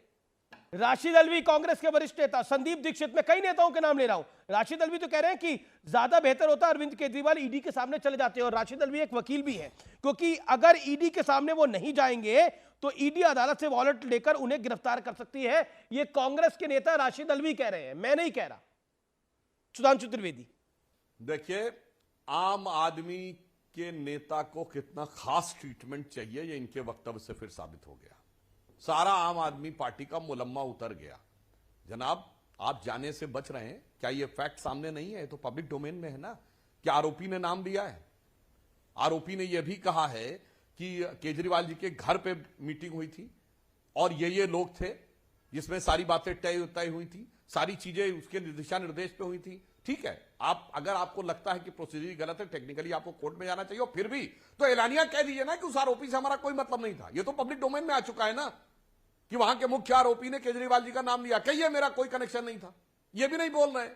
राशिद अल्वी कांग्रेस के वरिष्ठ नेता, संदीप दीक्षित, में कई नेताओं के नाम ले रहा हूं। राशिद अल्वी तो कह रहे हैं कि ज्यादा बेहतर होता है अरविंद केजरीवाल ईडी के सामने चले जाते हैं, और राशिद अल्वी एक वकील भी है, क्योंकि अगर ईडी के सामने वो नहीं जाएंगे तो ईडी अदालत से वारंट लेकर उन्हें गिरफ्तार कर सकती है। ये कांग्रेस के नेता राशिद अल्वी कह रहे हैं, मैं नहीं कह रहा। सुधांशु त्रिवेदी, देखिए, आम आदमी के नेता को कितना खास ट्रीटमेंट चाहिए ये इनके वक्तव्य से फिर साबित हो गया। सारा आम आदमी पार्टी का मुलम्मा उतर गया। जनाब, आप जाने से बच रहे हैं, क्या ये फैक्ट सामने नहीं है? तो पब्लिक डोमेन में है ना। क्या आरोपी ने नाम दिया है? आरोपी ने यह भी कहा है कि केजरीवाल जी के घर पे मीटिंग हुई थी और ये लोग थे जिसमें सारी बातें तय हुई थी, सारी चीजें उसके दिशा निर्देश पे हुई थी। ठीक है, आप अगर आपको लगता है कि प्रोसीजर गलत है, टेक्निकली आपको कोर्ट में जाना चाहिए, और फिर भी तो एलानिया कह दीजिए ना कि उस आरोपी से हमारा कोई मतलब नहीं था। ये तो पब्लिक डोमेन में आ चुका है ना कि वहां के मुख्य आरोपी ने केजरीवाल जी का नाम लिया, कहिए मेरा कोई कनेक्शन नहीं था, ये भी नहीं बोल रहे,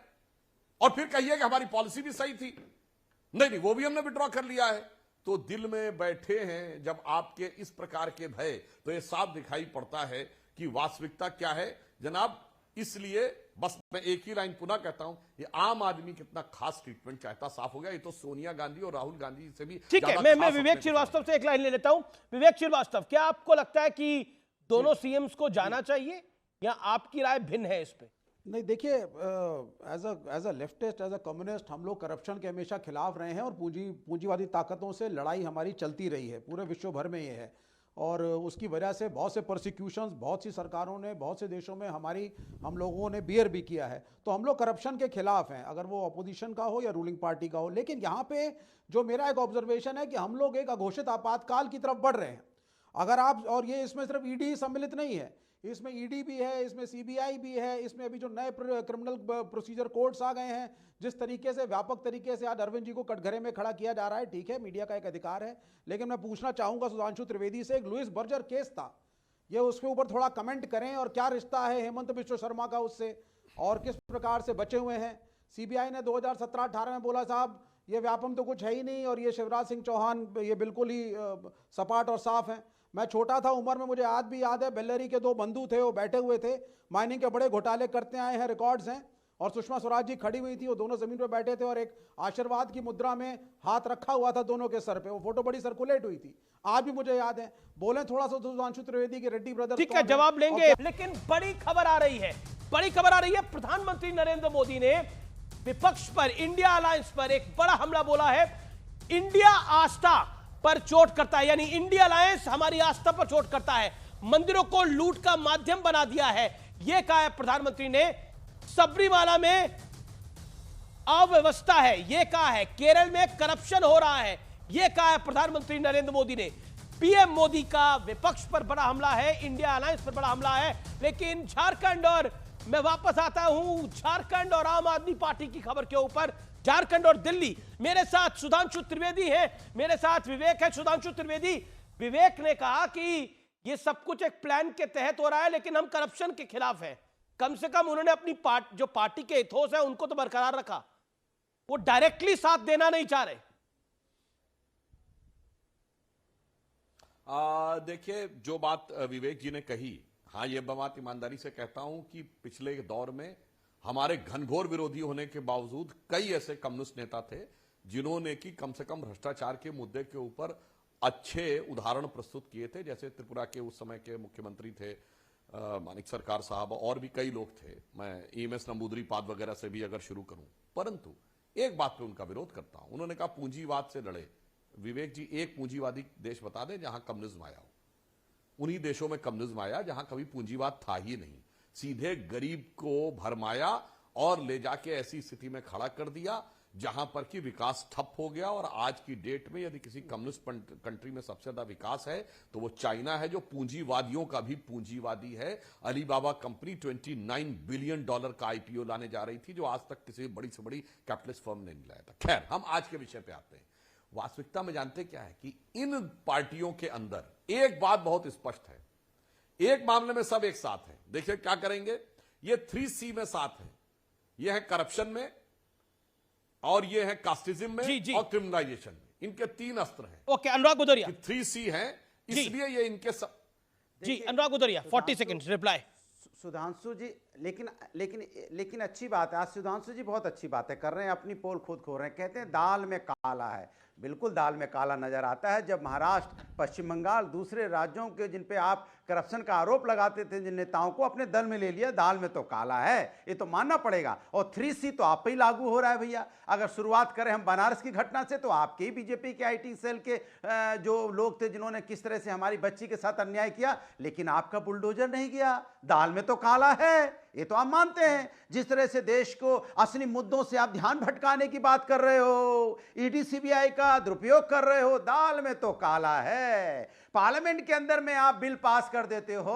और फिर कहिए कि हमारी पॉलिसी भी सही थी, नहीं वो भी हमने विड्रॉ कर लिया है। तो दिल में बैठे हैं जब आपके इस प्रकार के भय, तो ये साफ दिखाई पड़ता है कि वास्तविकता क्या है जनाब। इसलिए बस मैं एक ही लाइन पुनः कहता हूं, ये आम आदमी कितना खास ट्रीटमेंट चाहता साफ हो गया। ये तो सोनिया गांधी और राहुल गांधी से भी ठीक है। मैं विवेक श्रीवास्तव से एक लाइन ले लेता हूं। विवेक श्रीवास्तव, क्या आपको लगता है कि दोनों सीएम्स को जाना चाहिए या आपकी राय भिन्न है इस पे? नहीं, देखिए, as a leftist, as a communist, हम लोग करप्शन के हमेशा खिलाफ रहे हैं और पूंजीवादी ताकतों से लड़ाई हमारी चलती रही है, पूरे विश्व भर में ये है। और उसकी वजह से बहुत से प्रोसिक्यूशंस, बहुत सी सरकारों ने, बहुत से देशों में हम लोगों ने बियर भी किया है। तो हम लोग करप्शन के खिलाफ हैं, अगर वो अपोजिशन का हो या रूलिंग पार्टी का हो। लेकिन यहाँ पे जो मेरा एक ऑब्जर्वेशन है कि हम लोग एक अघोषित आपातकाल की तरफ बढ़ रहे हैं। अगर आप, और ये इसमें सिर्फ ईडी सम्मिलित नहीं है, इसमें ईडी भी है, इसमें सीबीआई भी है, इसमें अभी जो नए क्रिमिनल प्रोसीजर कोड्स आ गए हैं, जिस तरीके से व्यापक तरीके से आज अरविंद जी को कटघरे में खड़ा किया जा रहा है, ठीक है, मीडिया का एक अधिकार है। लेकिन मैं पूछना चाहूंगा सुधांशु त्रिवेदी से, एक लुइस बर्जर केस था, ये उसके ऊपर थोड़ा कमेंट करें, और क्या रिश्ता है हेमंत बिश्व शर्मा का उससे, और किस प्रकार से बचे हुए हैं। सीबीआई ने 2017-18 में बोला साहब ये व्यापम तो कुछ है ही नहीं, और ये शिवराज सिंह चौहान ये बिल्कुल ही सपाट और साफ हैं। मैं छोटा था उम्र में, मुझे आज भी याद है, बेल्लरी के 2 बंधु थे, वो बैठे हुए थे, माइनिंग के बड़े घोटाले करते आए हैं, रिकॉर्ड्स हैं, और सुषमा स्वराज जी खड़ी हुई थी, वो दोनों जमीन पर बैठे थे और एक आशीर्वाद की मुद्रा में हाथ रखा हुआ था दोनों के सर पे। वो फोटो बड़ी सर्कुलेट हुई थी, आज भी मुझे याद है। बोले थोड़ा सा सुधांशु त्रिवेदी के रेड्डी ब्रदर्स, ठीक है, जवाब लेंगे। लेकिन बड़ी खबर आ रही है, बड़ी खबर आ रही है। प्रधानमंत्री नरेंद्र मोदी ने विपक्ष पर, इंडिया अलायंस पर एक बड़ा हमला बोला है। इंडिया आस्था पर चोट करता है, यानी इंडिया अलायंस हमारी आस्था पर चोट करता है, मंदिरों को लूट का माध्यम बना दिया है, यह कहा है प्रधानमंत्री ने। सबरीमाला में अव्यवस्था है, यह कहा है। केरल में करप्शन हो रहा है, यह कहा है प्रधानमंत्री नरेंद्र मोदी ने। पीएम मोदी का विपक्ष पर बड़ा हमला है, इंडिया अलायंस पर बड़ा हमला है। लेकिन झारखंड, और मैं वापस आता हूं झारखंड और आम आदमी पार्टी की खबर के ऊपर, झारखंड और दिल्ली। मेरे साथ सुधांशु त्रिवेदी है, मेरे साथ विवेक है। सुधांशु त्रिवेदी, विवेक ने कहा कि ये सब कुछ एक प्लान के तहत हो रहा है, लेकिन हम करप्शन के खिलाफ हैं। कम से कम उन्होंने अपनी जो पार्टी के इथोस है उनको तो बरकरार रखा, वो डायरेक्टली साथ देना नहीं चाह रहे। देखिए, जो बात विवेक जी ने कही, हाँ, ये बात ईमानदारी से कहता हूं कि पिछले दौर में हमारे घनघोर विरोधी होने के बावजूद कई ऐसे कम्युनिस्ट नेता थे जिन्होंने कि कम से कम भ्रष्टाचार के मुद्दे के ऊपर अच्छे उदाहरण प्रस्तुत किए थे। जैसे त्रिपुरा के उस समय के मुख्यमंत्री थे मानिक सरकार साहब, और भी कई लोग थे, मैं EMS नंबूदरीपाद वगैरह से भी अगर शुरू करूं। परंतु एक बात पे उनका विरोध करता हूं, उन्होंने कहा पूंजीवाद से लड़े। विवेक जी, एक पूंजीवादी देश बता दें जहां कम्युनिज्म आया हो। उन्हीं देशों में कम्युनिज्म आया जहां कभी पूंजीवाद था ही नहीं, सीधे गरीब को भरमाया और ले जाके ऐसी स्थिति में खड़ा कर दिया जहां पर कि विकास ठप हो गया। और आज की डेट में यदि किसी कम्युनिस्ट कंट्री में सबसे ज्यादा विकास है तो वो चाइना है, जो पूंजीवादियों का भी पूंजीवादी है। अलीबाबा कंपनी $29 बिलियन का IPO लाने जा रही थी, जो आज तक किसी बड़ी से बड़ी कैपिटलिस्ट फर्म ने नहीं लाया था। खैर, हम आज के विषय पे आते हैं। वास्तविकता में जानते क्या है कि इन पार्टियों के अंदर एक बात बहुत स्पष्ट है, एक मामले में सब एक साथ हैं। देखिए क्या करेंगे, ये 3C में साथ हैं, ये है करप्शन में, और ये है कास्टिज्म में, और क्रिमिनलाइजेशन में। इनके 3 अस्त्र हैं। ओके, अनुराग बुदौरिया, 3C है, इसलिए ये इनके सब। जी, अनुराग बुदौरिया, 40 सेकंड रिप्लाई। सुधांशु जी, लेकिन अच्छी बात है, आज सुधांशु जी बहुत अच्छी बातें कर रहे हैं, अपनी पोल खुद खो रहे हैं। कहते हैं दाल में काला है, बिल्कुल दाल में काला नजर आता है। जब महाराष्ट्र, पश्चिम बंगाल, दूसरे राज्यों के जिन पे आप करप्शन का आरोप लगाते थे, जिन नेताओं को अपने दल में ले लिया, दाल में तो काला है, ये तो मानना पड़ेगा। और 3C तो आप पे ही लागू हो रहा है भैया। अगर शुरुआत करें हम बनारस की घटना से, तो आपके ही बीजेपी के IT सेल के जो लोग थे जिन्होंने किस तरह से हमारी बच्ची के साथ अन्याय किया, लेकिन आपका बुलडोजर नहीं गया। दाल में तो काला है, ये तो आप मानते हैं। जिस तरह से देश को असली मुद्दों से आप ध्यान भटकाने की बात कर रहे हो, ED CBI का दुरुपयोग कर रहे हो, दाल में तो काला है। पार्लियामेंट के अंदर में आप बिल पास कर देते हो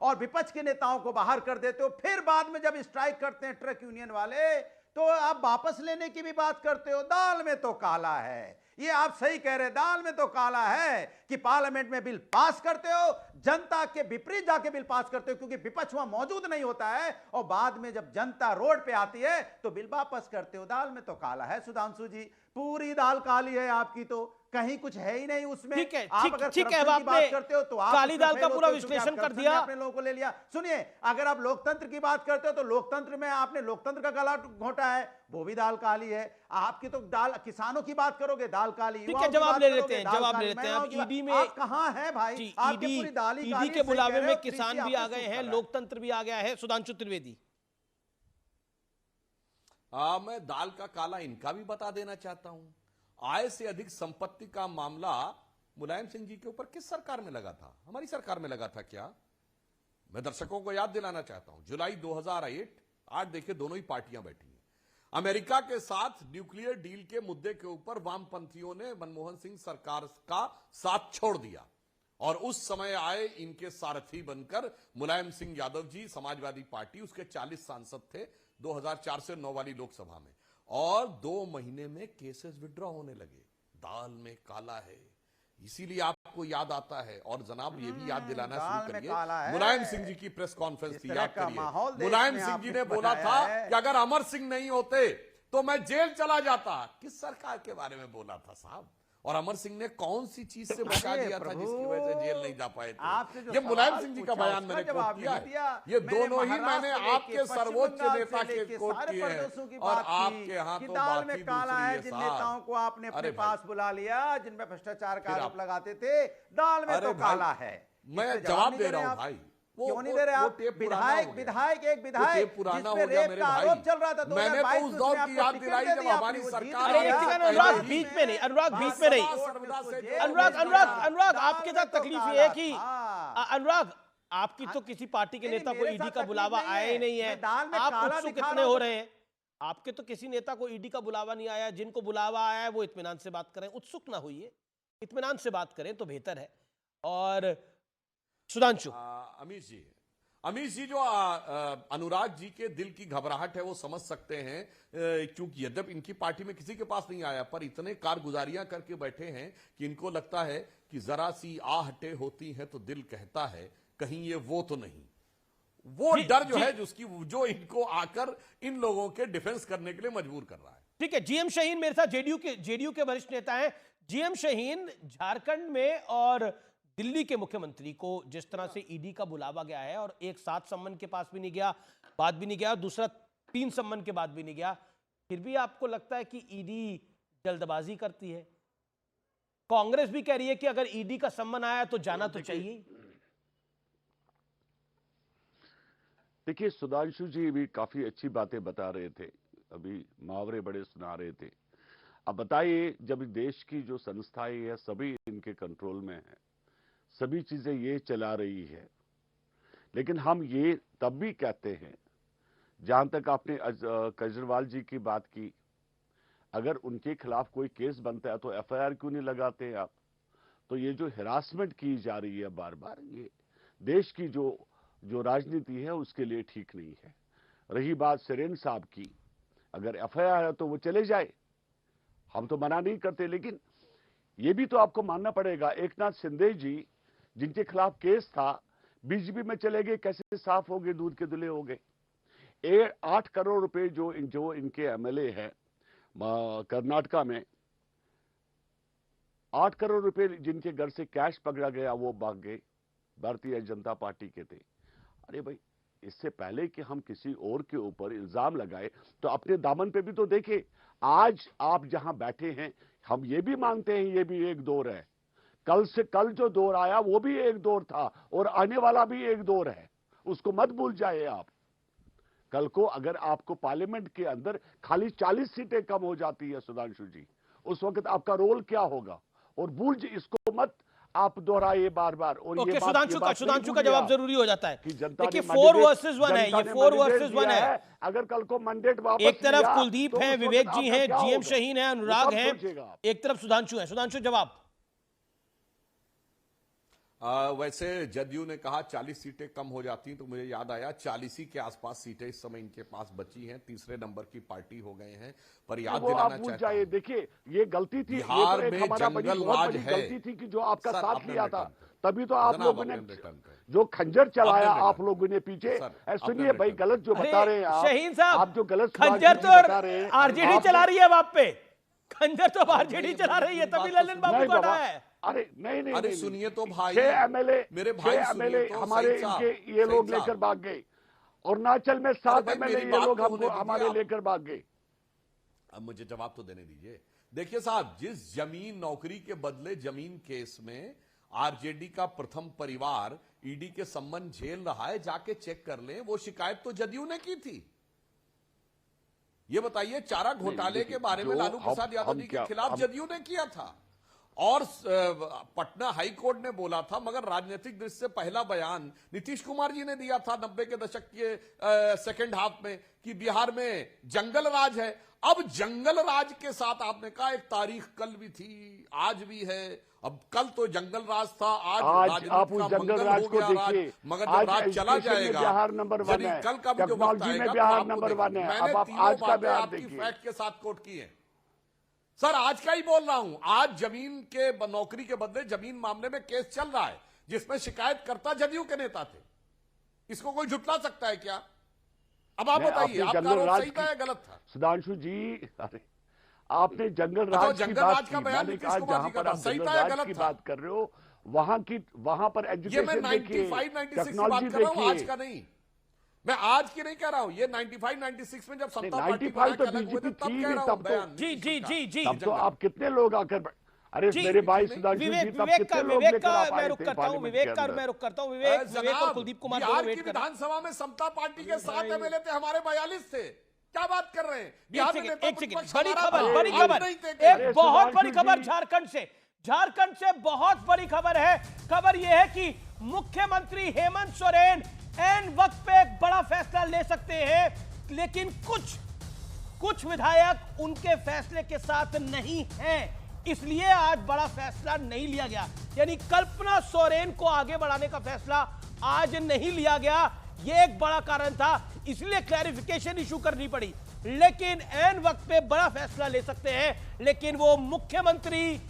और विपक्ष के नेताओं को बाहर कर देते हो, फिर बाद में जब स्ट्राइक करते हैं ट्रक यूनियन वाले, तो आप वापस लेने की भी बात करते हो। दाल में तो काला है, ये आप सही कह रहे हैं, दाल में तो काला है कि पार्लियामेंट में बिल पास करते हो, जनता के विपरीत जाके बिल पास करते हो, क्योंकि विपक्ष वहां मौजूद नहीं होता है, और बाद में जब जनता रोड पे आती है तो बिल वापस करते हो। दाल में तो काला है सुधांशु जी, पूरी दाल काली है आपकी, तो कहीं कुछ है ही नहीं उसमें। ठीक है, आप अगर ठीक है, करप्शन की आपने बात करते हो तो आप काली उसमें दाल का फेल पूरा होते हो, क्योंकि विश्लेषण आप कर करप्शन दिया। में अपने लोगों को ले लिया। सुनिए, अगर आप लोकतंत्र की बात करते हो तो लोकतंत्र में आपने लोकतंत्र का गला घोटा है, वो भी दाल काली है। आपकी तो दाल, किसानों की बात करोगे दाल काली, ठीक है, जवाब ले लेते हैं, जवाब ले लेते हैं। अब ईडी में आप कहां हैं भाई? आपकी पूरी दाल ही काली ईडी के है, सही बुलावे कह रहे में हो, किसान कृषि भी आ आपको गए सूट हैं, कर रहा है। लोकतंत्र भी आ गया है। सुधांशु त्रिवेदी, मैं दाल का काला इनका भी बता देना चाहता हूं। आय से अधिक संपत्ति का मामला मुलायम सिंह जी के ऊपर किस सरकार में लगा था? हमारी सरकार में लगा था क्या? मैं दर्शकों को याद दिलाना चाहता हूं, जुलाई 2008, आज देखिए दोनों ही पार्टियां बैठी हैं। अमेरिका के साथ न्यूक्लियर डील के मुद्दे के ऊपर वामपंथियों ने मनमोहन सिंह सरकार का साथ छोड़ दिया, और उस समय आए इनके सारथी बनकर मुलायम सिंह यादव जी, समाजवादी पार्टी, उसके 40 सांसद थे 2004 से 9 वाली लोकसभा में, और 2 महीने में केसेस विड्रॉ होने लगे। दाल में काला है, इसीलिए आपको याद आता है। और जनाब ये भी याद दिलाना शुरू करिए, मुलायम सिंह जी की प्रेस कॉन्फ्रेंस थी, याद करिए। मुलायम सिंह जी ने बोला था कि अगर अमर सिंह नहीं होते तो मैं जेल चला जाता। किस सरकार के बारे में बोला था साहब? और अमर सिंह ने कौन सी चीज से बचा दिया था जिसकी वजह से जेल नहीं जा पाए थे? ये मुलायम सिंह जी का बयान मैंने कोट किया है। ये दोनों ही मैंने आपके सर्वोच्च नेता के कोट किए हैं, और आपके यहाँ तो दाल में काला है। जिन नेताओं को आपने अपने पास बुला लिया, जिनमें भ्रष्टाचार का आरोप लगाते थे, दाल में तो काला है। मैं जवाब दे रहा हूँ भाई, क्यों नहीं दे रहे आप? विधायक एक विधायक पुराना हो जिसमें गया रेप मेरे का भाई। आरोप चल रहा था, मैंने तो उस दौर की याद दिलाई जब हमारी सरकार। अनुराग बीच में नहीं, अनुराग बीच में नहीं, अनुराग आपके साथ तकलीफ ये है कि अनुराग, आपकी तो किसी पार्टी के नेता को ईडी का बुलावा आया ही नहीं है, आप उत्सुक कितने हो रहे हैं? आपके तो किसी नेता को ईडी का बुलावा नहीं आया, जिनको बुलावा आया है वो इत्मीनान से बात करें, उत्सुक ना होइए, इत्मीनान से बात करें तो बेहतर है। और सुधांशु, अमीश जी जो अनुराग जी के दिल की घबराहट है वो समझ सकते हैं, क्योंकि यद्यपि इनकी पार्टी में किसी के पास नहीं आया, पर इतने कारगुजारियां करके बैठे हैं कि इनको लगता है कि जरा सी आहटे होती हैं तो दिल कहता है कहीं ये वो तो नहीं। वो डर जो है जो इनको आकर इन लोगों के डिफेंस करने के लिए मजबूर कर रहा है। ठीक है, जीएम शाहीन मेरे साथ जेडीयू के वरिष्ठ नेता हैं। जीएम शाहीन, झारखंड में और दिल्ली के मुख्यमंत्री को जिस तरह से ईडी का बुलावा गया है, और एक 7 सम्मन के पास भी नहीं गया, बाद भी नहीं गया, दूसरा 3 सम्मन के बाद भी नहीं गया, फिर भी आपको लगता है कि ईडी जल्दबाजी करती है? कांग्रेस भी कह रही है कि अगर ईडी का सम्मन आया तो जाना तो चाहिए। देखिए, सुधांशु जी भी काफी अच्छी बातें बता रहे थे, अभी मुहावरे बड़े सुना रहे थे। अब बताइए, जब देश की जो संस्थाएं है सभी इनके कंट्रोल में है, सभी चीजें ये चला रही है, लेकिन हम ये तब भी कहते हैं, जहां तक आपने केजरीवाल जी की बात की, अगर उनके खिलाफ कोई केस बनता है तो एफआईआर क्यों नहीं लगाते हैं आप? तो ये जो हिरासमेंट की जा रही है बार बार, ये देश की जो राजनीति है उसके लिए ठीक नहीं है। रही बात सेरेन साहब की, अगर एफआईआर है तो वो चले जाए, हम तो मना नहीं करते, लेकिन ये भी तो आपको मानना पड़ेगा, एकनाथ शिंदे जी जिनके खिलाफ केस था बीजेपी में चले गए, कैसे साफ हो गए, दूध के धुले हो गए। 8 करोड़ रुपए जो इनके एमएलए है कर्नाटका में, 8 करोड़ रुपए जिनके घर से कैश पकड़ा गया वो भाग गए, भारतीय जनता पार्टी के थे। अरे भाई, इससे पहले कि हम किसी और के ऊपर इल्जाम लगाए तो अपने दामन पे भी तो देखें। आज आप जहां बैठे हैं, हम ये भी मानते हैं ये भी एक दौर है, कल जो दौर आया वो भी एक दौर था, और आने वाला भी एक दौर है, उसको मत भूल जाइए आप। कल को अगर आपको पार्लियामेंट के अंदर खाली 40 सीटें कम हो जाती है सुधांशु जी, उस वक्त आपका रोल क्या होगा? और भूल जी, इसको मत आप दोहराइए बार बार। और ये सुधांशु का जवाब जरूरी हो जाता है कि जनता देखिए 4 वर्सेस 1 है, ये 4 वर्सेस 1 है। अगर कल को मैंडेट वापस एक तरफ कुलदीप है, विवेक जी हैं, जीएम शाहीन है, अनुराग है, एक तरफ सुधांशु है। सुधांशु जवाब। वैसे जदयू ने कहा 40 सीटें कम हो जाती तो मुझे याद आया 40 ही के आसपास सीटें इस समय इनके पास बची हैं, तीसरे नंबर की पार्टी हो गए हैं। पर याद दिलाना चाहता हूं, देखिए ये गलती थी, बिहार में जंगल राज है, गलती थी कि जो आपका साथ लिया था, तभी तभी तो आप लोगों ने जो खंजर चलाया आप लोगों ने पीछे। सुनिए भाई, गलत जो बता रहे हैं शहीन साहब, आप जो गलत खंजर तो आरजेडी चला रही है आप पे, खंजर तो आरजेडी चला रही है, तभी ललन बाबू को हटाया है। अरे नहीं, अरे सुनिए तो भाई, 6 एमएलए मेरे भाई एमएलए हमारे इनके ये लोग लेकर भाग गए, अरुणाचल में 7 एमएलए ये लोग हमको हमारे लेकर भाग गए। अब मुझे जवाब तो देने दीजिए। देखिए साहब, जिस जमीन नौकरी के बदले जमीन केस में आरजेडी का प्रथम परिवार ईडी के सम्मन झेल रहा है, जाके चेक कर लें, वो शिकायत तो जदयू ने की थी। ये बताइए, चारा घोटाले के बारे में लालू प्रसाद यादव जी के खिलाफ जदयू ने किया था और पटना हाई कोर्ट ने बोला था, मगर राजनीतिक दृष्टि से पहला बयान नीतीश कुमार जी ने दिया था 90 के दशक के सेकेंड हाफ में कि बिहार में जंगल राज है। अब जंगल राज के साथ आपने कहा एक तारीख कल भी थी, आज भी है। अब कल तो जंगल राज था, आज आप उस जंगल राज को देखिए, मगर जब राज चला जाएगा, बिहार नंबर 1 है, कल का भी जो वक्त आएगा, बिहार नंबर 1 है। अब आप आज का बिहार देखिए, फैक्ट के साथ कोट किए सर, आज का ही बोल रहा हूं। आज जमीन के नौकरी के बदले जमीन मामले में केस चल रहा है, जिसमें शिकायतकर्ता जदयू के नेता थे। इसको कोई झुटला सकता है क्या? अब आप बताइए, आपका आरोप सही था या गलत था? सुधांशु जी, अरे आपने जंगल राज की बात की, मैंने कहा जहां पर आप जंगल राज की बात कर रहे हो, वहां पर एजुकेशन देखिए, टेक्नोलॉजी देखिए। आज का नहीं, मैं आज की नहीं कह रहा हूं, ये 95-96 में जब सत्ता पार्टी 95 तो बीजेपी थी, तब तो जी तब तो आप कितने लोग आकर, अरे मेरे भाई सुधांशु जी, तब कितने लोग लेकर आप आए थे पार्लियामेंट के अंदर? विवेक और कुलदीप कुमार बिहार की विधानसभा में समता पार्टी के 7 एमएलए थे, हमारे 42 थे। क्या बात कर रहे हैं? बिहार में बड़ी खबर, एक बहुत बड़ी खबर झारखंड से बहुत बड़ी खबर है। खबर यह है कि मुख्यमंत्री हेमंत सोरेन एन वक्त पे एक बड़ा फैसला ले सकते हैं, लेकिन कुछ विधायक उनके फैसले के साथ नहीं हैं, इसलिए आज बड़ा फैसला नहीं लिया गया। यानी कल्पना सोरेन को आगे बढ़ाने का फैसला आज नहीं लिया गया, यह एक बड़ा कारण था, इसलिए क्लैरिफिकेशन इशू करनी पड़ी। लेकिन एन वक्त पे बड़ा फैसला ले सकते हैं, लेकिन वो मुख्यमंत्री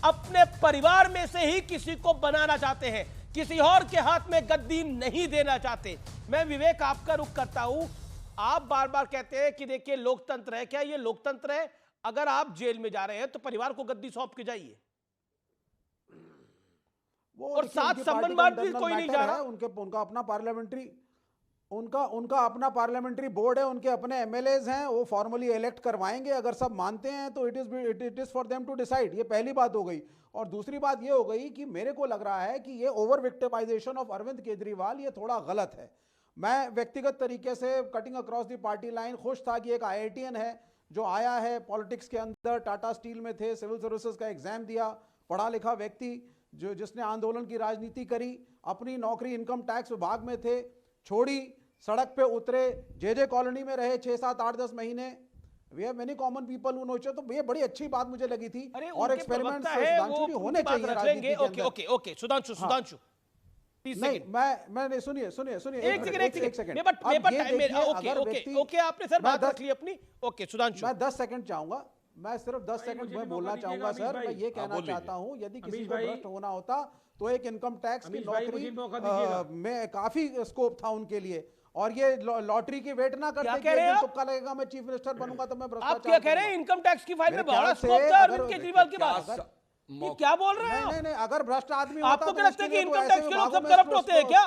अपने परिवार में से ही किसी को बनाना चाहते हैं, किसी और के हाथ में गद्दी नहीं देना चाहते। मैं विवेक आपका रुख करता हूं, आप बार बार कहते हैं कि देखिए लोकतंत्र है, क्या ये लोकतंत्र है? अगर आप जेल में जा रहे हैं तो परिवार को गद्दी सौंप के जाइए, और साथ संबंध भी कोई नहीं जा रहा। उनका अपना पार्लियामेंट्री उनका अपना पार्लियामेंट्री बोर्ड है, उनके अपने एमएलएज हैं, वो फॉर्मली इलेक्ट करवाएंगे। अगर सब मानते हैं तो it is for them to decide. ये पहली बात हो गई। और दूसरी बात ये हो गई कि मेरे को लग रहा है कि ये over victimisation of Arvind Kejriwal ये थोड़ा गलत है। मैं व्यक्तिगत तरीके से cutting across the party line खुश था कि एक IITian है जो आया है पॉलिटिक्स के अंदर, टाटा स्टील में थे, सिविल सर्विसेज का एग्जाम दिया, पढ़ा लिखा व्यक्ति जिसने आंदोलन की राजनीति करी, अपनी नौकरी इनकम टैक्स विभाग में थे, छोड़ी, सड़क पे उतरे, जे कॉलोनी में रहे 6, 7, 8, 10 महीने। We have many common people who know. तो ये बड़ी अच्छी बात मुझे लगी थी। और एक्सपेरिमेंट्स होने चाहिए राजनीति के अंदर। ओके सुधांशु नहीं, मैं सुनिए एक सेकंड ओके आपने सर बात रख ली अपनी। ओके सुधांशु, मैं 10 सेकंड चाहूंगा, मैं सिर्फ 10 सेकंड में बोलना चाहूंगा सर। मैं ये कहना चाहता हूं, यदि किसी को भ्रष्ट होना होता तो एक इनकम टैक्स की नौकरी में काफी स्कोप था उनके लिए, और ये लॉटरी की वेट ना करते कि तुक्का लगेगा मैं चीफ मिनिस्टर बनूंगा तो मैं भ्रष्टाचार। आप क्या कह रहे हैं? इनकम टैक्स की फाइल में बड़ा स्कोप था अरविंद केजरीवाल की बात, ये क्या बोल रहे हैं? नहीं, अगर भ्रष्ट आदमी आपको क्या लगता है कि इनकम टैक्स के लोग सब करप्ट होते हैं क्या?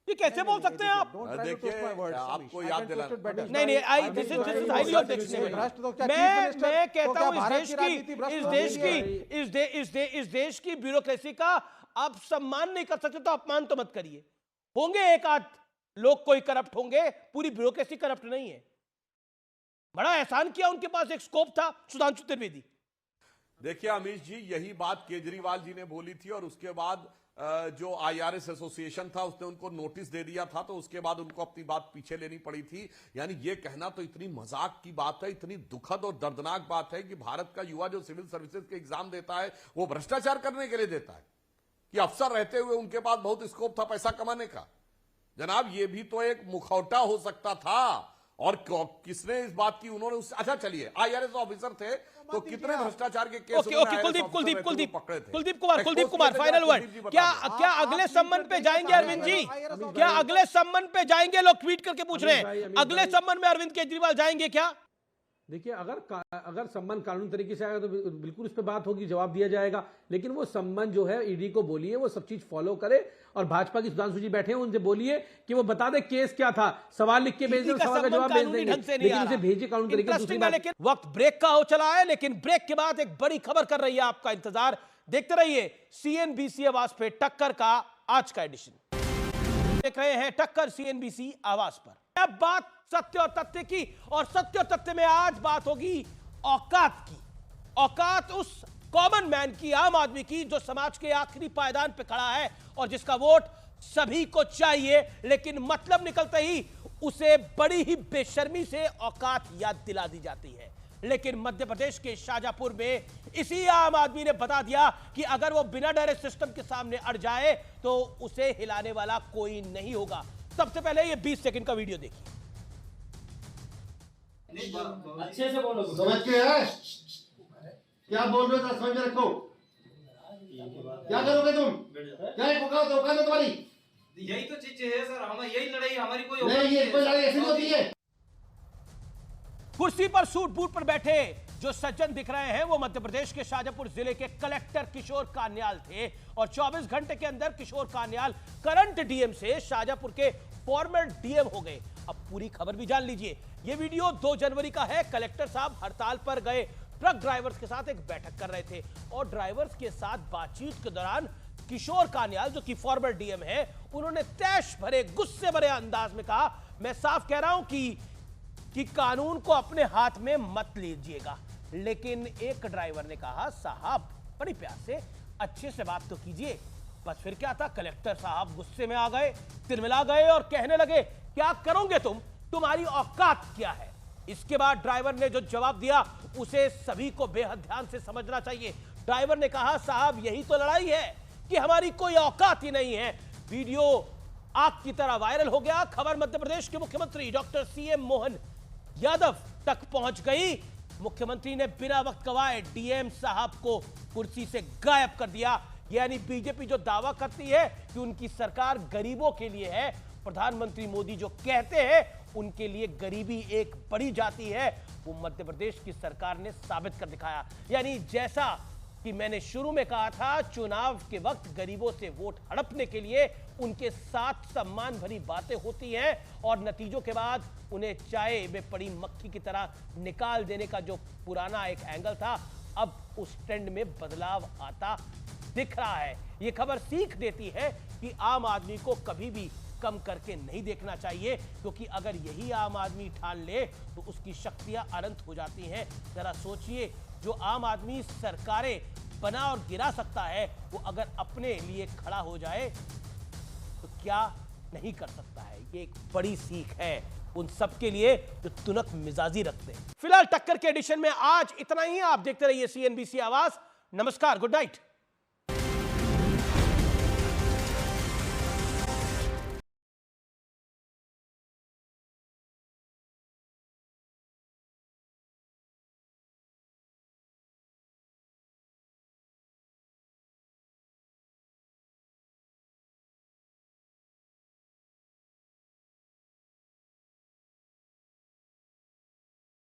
ये कैसे बोल सकते हैं आप? देखिए, आपको याद दिलाना नहीं, दिस इज हाईली ऑब्जेक्शनेबल। मैं कहता हूं इस देश की ब्यूरोक्रेसी का आप सम्मान नहीं कर सकते तो अपमान तो मत करिए। होंगे एक आध लोग कोई करप्ट होंगे, पूरी ब्यूरोक्रेसी करप्ट नहीं है। बड़ा एहसान किया, उनके पास एक स्कोप था। सुधांशु त्रिवेदी, देखिए अमीश जी, यही बात केजरीवाल जी ने बोली थी और उसके बाद जो IRS एसोसिएशन था उसने उनको नोटिस दे दिया था, तो उसके बाद उनको अपनी बात पीछे लेनी पड़ी थी। यानी ये कहना तो इतनी मजाक की बात है, इतनी दुखद और दर्दनाक बात है कि भारत का युवा जो सिविल सर्विसेज के एग्जाम देता है वो भ्रष्टाचार करने के लिए देता है, कि अफसर रहते हुए उनके पास बहुत स्कोप था पैसा कमाने का। जनाब ये भी तो एक मुखौटा हो सकता था। और किसने इस बात की, उन्होंने अच्छा चलिए IRS ऑफिसर थे तो कितने भ्रष्टाचार के case Kuldeep Kumar final word. क्या अगले सम्मन पे जाएंगे अरविंद जी? क्या अगले सम्मन पे जाएंगे? लोग ट्वीट करके पूछ रहे हैं अगले सम्मन में अरविंद केजरीवाल जाएंगे क्या? देखिए, अगर सम्मन कानूनी तरीके से आएगा तो बिल्कुल उस पर बात होगी, जवाब दिया जाएगा। लेकिन वो सम्मन जो है ईडी को बोलिए वो सब चीज फॉलो करे, और भाजपा की सुधांशु जी बैठे हैं उनसे बोलिए कि वो बता दे केस क्या था, सवाल लिख के भेज दें, सवाल का जवाब भेज देंगे, लेकिन उसे भेजिए कानूनी तरीके से। लेकिन वक्त ब्रेक का हो चला है, लेकिन ब्रेक के बाद एक बड़ी खबर कर रही है आपका इंतजार। देखते रहिए CNBC आवाज पे टक्कर का आज का एडिशन। देख रहे हैं टक्कर CNBC आवाज पर। अब बात सत्य और तथ्य की, और सत्य और तथ्य में आज बात होगी औकात की। औकात उस कॉमन मैन की, आम आदमी की, जो समाज के आखिरी पायदान पे खड़ा है और जिसका वोट सभी को चाहिए, लेकिन मतलब निकलते ही उसे बड़ी ही बेशर्मी से औकात याद दिला दी जाती है। लेकिन मध्य प्रदेश के शाजापुर में इसी आम आदमी ने बता दिया कि अगर वो बिना डरे सिस्टम के सामने अड़ जाए तो उसे हिलाने वाला कोई नहीं होगा। सबसे पहले ये 20 सेकंड का वीडियो देखिए। अच्छे से बोलो, समझ के है क्या बोल रहे हो, समझ में रखो। क्या करोगे तुम? क्या औकात है तुम्हारी? यही तो चीज है सर, हमें यही लड़ाई, हमारी कोई नहीं, ये कोई लड़ाई ऐसी होती है। कुर्सी पर सूट बूट पर बैठे जो सज्जन दिख रहे हैं वो मध्य प्रदेश के शाजापुर जिले के कलेक्टर किशोर कान्याल थे, और 24 घंटे के अंदर किशोर कान्याल करंट डीएम से शाजापुर के फॉर्मर डीएम हो गए। अब पूरी खबर भी जान लीजिए। यह वीडियो 2 जनवरी का है। कलेक्टर साहब हड़ताल पर गए ट्रक ड्राइवर्स के साथ एक बैठक कर रहे थे, और ड्राइवर्स के साथ बातचीत के दौरान किशोर कान्याल जो कि फॉर्मर डीएम है, उन्होंने तैश भरे गुस्से भरे अंदाज में कहा, मैं साफ कह रहा हूं कि कानून को अपने हाथ में मत लीजिएगा। लेकिन एक ड्राइवर ने कहा, साहब बड़ी प्यार से अच्छे से बात तो कीजिए। बस फिर क्या था, कलेक्टर साहब गुस्से में आ गए, तिलमिला गए और कहने लगे, क्या करोगे तुम, तुम्हारी औकात क्या है? इसके बाद ड्राइवर ने जो जवाब दिया उसे सभी को बेहद ध्यान से समझना चाहिए। ड्राइवर ने कहा, साहब यही तो लड़ाई है कि हमारी कोई औकात ही नहीं है। वीडियो आग की तरह वायरल हो गया। खबर मध्य प्रदेश के मुख्यमंत्री डॉक्टर CM मोहन यादव तक पहुंच गई। मुख्यमंत्री ने बिना वक्त गवाए डीएम साहब को कुर्सी से गायब कर दिया। यानी बीजेपी जो दावा करती है कि उनकी सरकार गरीबों के लिए है, प्रधानमंत्री मोदी जो कहते हैं उनके लिए गरीबी एक बड़ी जाति है, वो मध्य प्रदेश की सरकार ने साबित कर दिखाया। यानी जैसा कि मैंने शुरू में कहा था, चुनाव के वक्त गरीबों से वोट हड़पने के लिए उनके साथ सम्मान भरी बातें होती हैं, और नतीजों के बाद उन्हें चाय में पड़ी मक्खी की तरह निकाल देने का जो पुराना एक एंगल था, अब उस ट्रेंड में बदलाव आता दिख रहा है। ये खबर सीख देती है कि आम आदमी को कभी भी कम करके नहीं देखना चाहिए, क्योंकि अगर यही आम आदमी ठान ले तो उसकी शक्तियां अनंत हो जाती हैं। जरा सोचिए, जो आम आदमी सरकारें बना और गिरा सकता है, वो अगर अपने लिए खड़ा हो जाए तो क्या नहीं कर सकता है। ये एक बड़ी सीख है उन सब के लिए जो तुनक मिजाजी रखते हैं। फिलहाल टक्कर के एडिशन में आज इतना ही। आप देखते रहिए CNBC आवाज। नमस्कार, गुड नाइट।